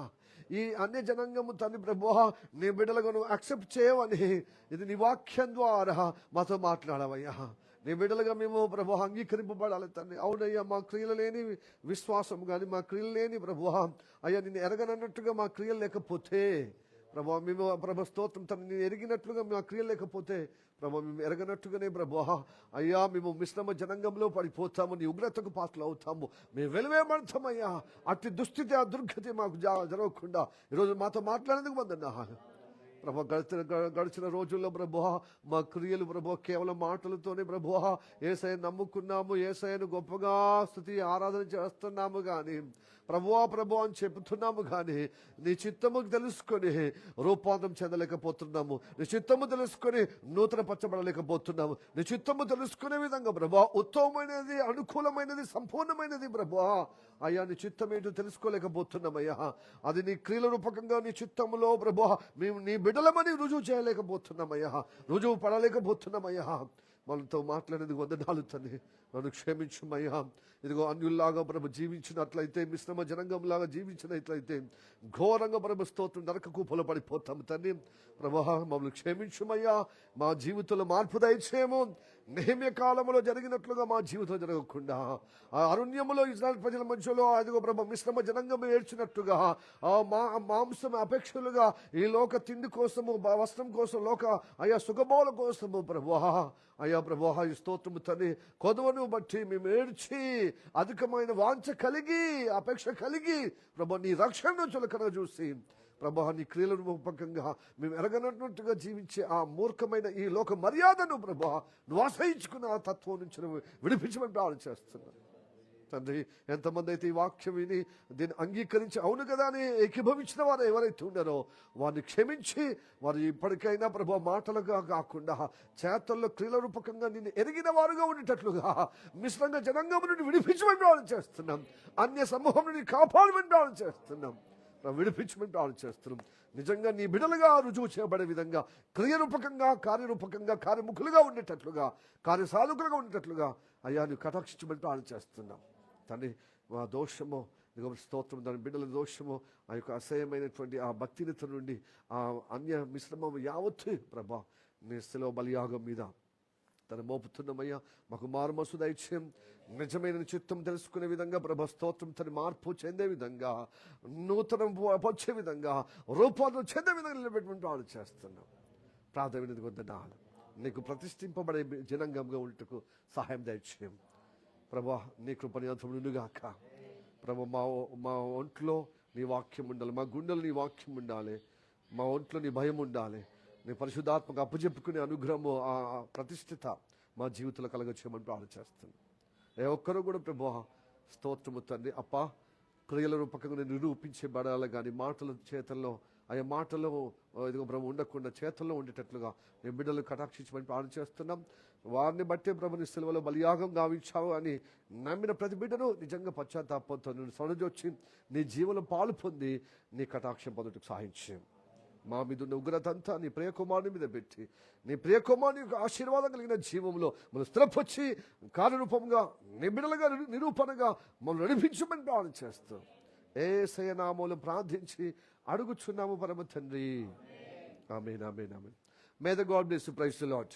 ఈ అన్య జనాంగము తండ్రి ప్రభువా నీ బిడ్డలుగా నువ్వు యాక్సెప్ట్ చేయవని ఇది నీ వాక్యం ద్వారా మాతో మాట్లాడవయ్యా. నీ బిడ్డలుగా మేము ప్రభు అంగీకరింపబడాలి తండ్రి. అవునయ్యా, మా క్రియలు లేని విశ్వాసం కానీ మా క్రియలు లేని ప్రభువా అయ్యా నిన్ను ఎరగనన్నట్టుగా మా క్రియలు లేకపోతే ప్రభా మేము ప్రభ స్తోత్రం తను నేను ఎరిగినట్లుగా మా క్రియలు లేకపోతే ప్రభా మేము ఎరగనట్టుగానే ప్రభా అయ్యా మేము మిశ్రమ జనాంగంలో పడిపోతాము, నీ ఉగ్రతకు పాత్రలు అవుతాము, మేము వెలువేమడతామయ్యా. అట్టి దుస్థితి ఆ దుర్గతి మాకు జరగకుండా ఈరోజు మాతో మాట్లాడేందుకు వందనాలు ప్రభా. గడిచిన రోజుల్లో ప్రభువా మా క్రియలు ప్రభువా కేవలం మాటలతోనే ప్రభువా యేసయ్యను నమ్ముకున్నాము, యేసయ్యను గొప్పగా స్తుతి ఆరాధన చేస్తున్నాము. కానీ ప్రభువా ప్రభు అని చెబుతున్నాము, కానీ నీ చిత్తము తెలుసుకొని రూపాంతరం చెందలేకపోతున్నాము. నీ చిత్తము తెలుసుకొని నూతన పరచబడలేకపోతున్నాము. నీ చిత్తము తెలుసుకునే విధంగా ప్రభువా ఉత్తమమైనది, అనుకూలమైనది, సంపూర్ణమైనది ప్రభువా అయ్యా నీ చిత్తం ఏంటో తెలుసుకోలేకపోతున్నామయ్యా. అది నీ క్రియల రూపకంగా నీ చిత్తములో ప్రభువా మేము నీ బిడ్డలమని రుజువు చేయలేకపోతున్నామయ్యా, రుజువు పడలేకపోతున్నామయ్యా. మనతో మాట్లాడేందుకు వందనాలు తండ్రి. నన్ను క్షమించమయ్యా. ఇదిగో అన్యుల్లాగా ప్రభు జీవించినట్లయితే, మిశ్రమ జనాంగంలాగా జీవించినట్లయితే ఘోరంగా ప్రభు స్తోత్రం నరక కూపలో పడిపోతాము తండ్రి. ప్రభు మమ్మల్ని క్షమించమయ్యా. మా జీవితంలో మార్పు దయచేయము. నెహెమ్యా కాలంలో జరిగినట్లుగా మా జీవితం జరగకుండా, ఆ అరణ్యములో ఇజ్రాయెల్ ప్రజల మధ్యలో అదిగో ప్రభు మిశ్రమ జనాంగం ఏడ్చినట్టుగా మాంసం అపేక్షలుగా ఈ లోక తిండి కోసము, వస్త్రం కోసం, లోక అయ్యా సుఖబోల కోసము ప్రభు అయ్యా ప్రభు ఈ స్తోత్రము తండ్రి కొదవను బట్టి మేము ఏడ్చి అధికమైన వాంఛ కలిగి అపేక్ష కలిగి ప్రభు నీ రక్షణను చులకన చూసి ప్రభా నీ క్రియల రూపకంగా మేము ఎరగనట్టుగా జీవించే ఆ మూర్ఖమైన ఈ లోక మర్యాదను ప్రభా నువ్వు ఆశ్రయించుకున్న ఆ తత్వం నుంచి నువ్వు విడిపించమని ప్రార్థన చేస్తున్నాను తండ్రి. ఎంతమంది అయితే ఈ వాక్యం విని దీన్ని అంగీకరించి అవును కదా అని ఏకీభవించిన వారు ఎవరైతే ఉన్నారో వారిని క్షమించి వారు ఇప్పటికైనా ప్రభా మాటలుగా కాకుండా చేతల్లో క్రియల రూపకంగా నిన్ను ఎరిగిన వారుగా ఉండేటట్లుగా మిశ్రంగా జనాంగం నుండి విడిపించమని ప్రార్థన చేస్తున్నాం. అన్య సమూహం నుండి కాపాడమని ప్రార్థన చేస్తున్నాం. విడిపించమని ప్రార్థన చేస్తున్నాం. నిజంగా నీ బిడలుగా రుజువు చేయబడే విధంగా క్రియరూపకంగా, కార్యరూపకంగా, కార్యముఖులుగా ఉండేటట్లుగా, కార్యసాధకులుగా ఉండేటట్లుగా అయ్యా నువ్వు కటాక్షించమని ప్రార్థన చేస్తున్నాం తండ్రి. మా దోషము స్తోత్రం, దాని బిడ్డల దోషము, ఆ యొక్క అసహ్యమైనటువంటి ఆ భక్తినిత నుండి ఆ అన్య మిశ్రమము యావత్తు ప్రభా నీ శిలువ బలియాగం మీద తను మోపుతున్నామయ్యా. మాకు మారుమనసు దయచేయం. నిజమైన చిత్తం తెలుసుకునే విధంగా ప్రభా స్తోత్రం తను మార్పు చెందే విధంగా, నూతనం వచ్చే విధంగా, రూపాలు చెందే విధంగా నిలబెట్టమని ప్రార్థన చేస్తున్నాం. ప్రార్థన వద్దనాలు నీకు ప్రతిష్ఠింపబడే జనాంగంగా ఉంటకు సహాయం దయచేయం ప్రభా. నీ కృపని నిండుగాక ప్రభా. మా ఒంట్లో నీ వాక్యం ఉండాలి, మా గుండెలు నీ వాక్యం ఉండాలి, మా ఒంట్లో నీ భయం ఉండాలి. నీ పరిశుద్ధాత్మక అప్పచెప్పుకునే అనుగ్రహము ఆ ప్రతిష్ఠిత మా జీవితంలో కలగచేయమని ప్రార్థన చేస్తున్నాను. ఏ ఒక్కరూ కూడా ప్రభు స్తోత్రము తండ్రి అప్ప క్రియల రూపకంగా నిరూపించబడాలి, కానీ మాటల చేతల్లో ఆయా మాటలు ఇదిగో ప్రభు ఉండకుండా చేతుల్లో ఉండేటట్లుగా నీ బిడ్డలు కటాక్షించమని ప్రార్థన చేస్తున్నాం. వారిని బట్టే ప్రభు నీ సిలువలో బలియాగం గావించావు అని నమ్మిన ప్రతి బిడ్డను నిజంగా పశ్చాత్తాపంతో నేను సొనజొచ్చి నీ జీవన పాలు పొంది నీ కటాక్షం పొందుటకు సహాయించు. మా మీద ఉన్న ఉగ్రత అంతా నీ ప్రియకుమారుని మీద పెట్టి నీ ప్రియకుమారుని యొక్క ఆశీర్వాదం కలిగిన జీవంలో మనం స్థిరపరిచి కార్యరూపంగా నిబిడలుగా నిరూపణగా మనం నడిపించమని ప్రార్థన చేస్తాం. యేసయ్య నామములో ప్రార్థించి అడుగుచున్నాము పరమ తండ్రి. Amen, amen, amen. May the God bless you. Praise the lord.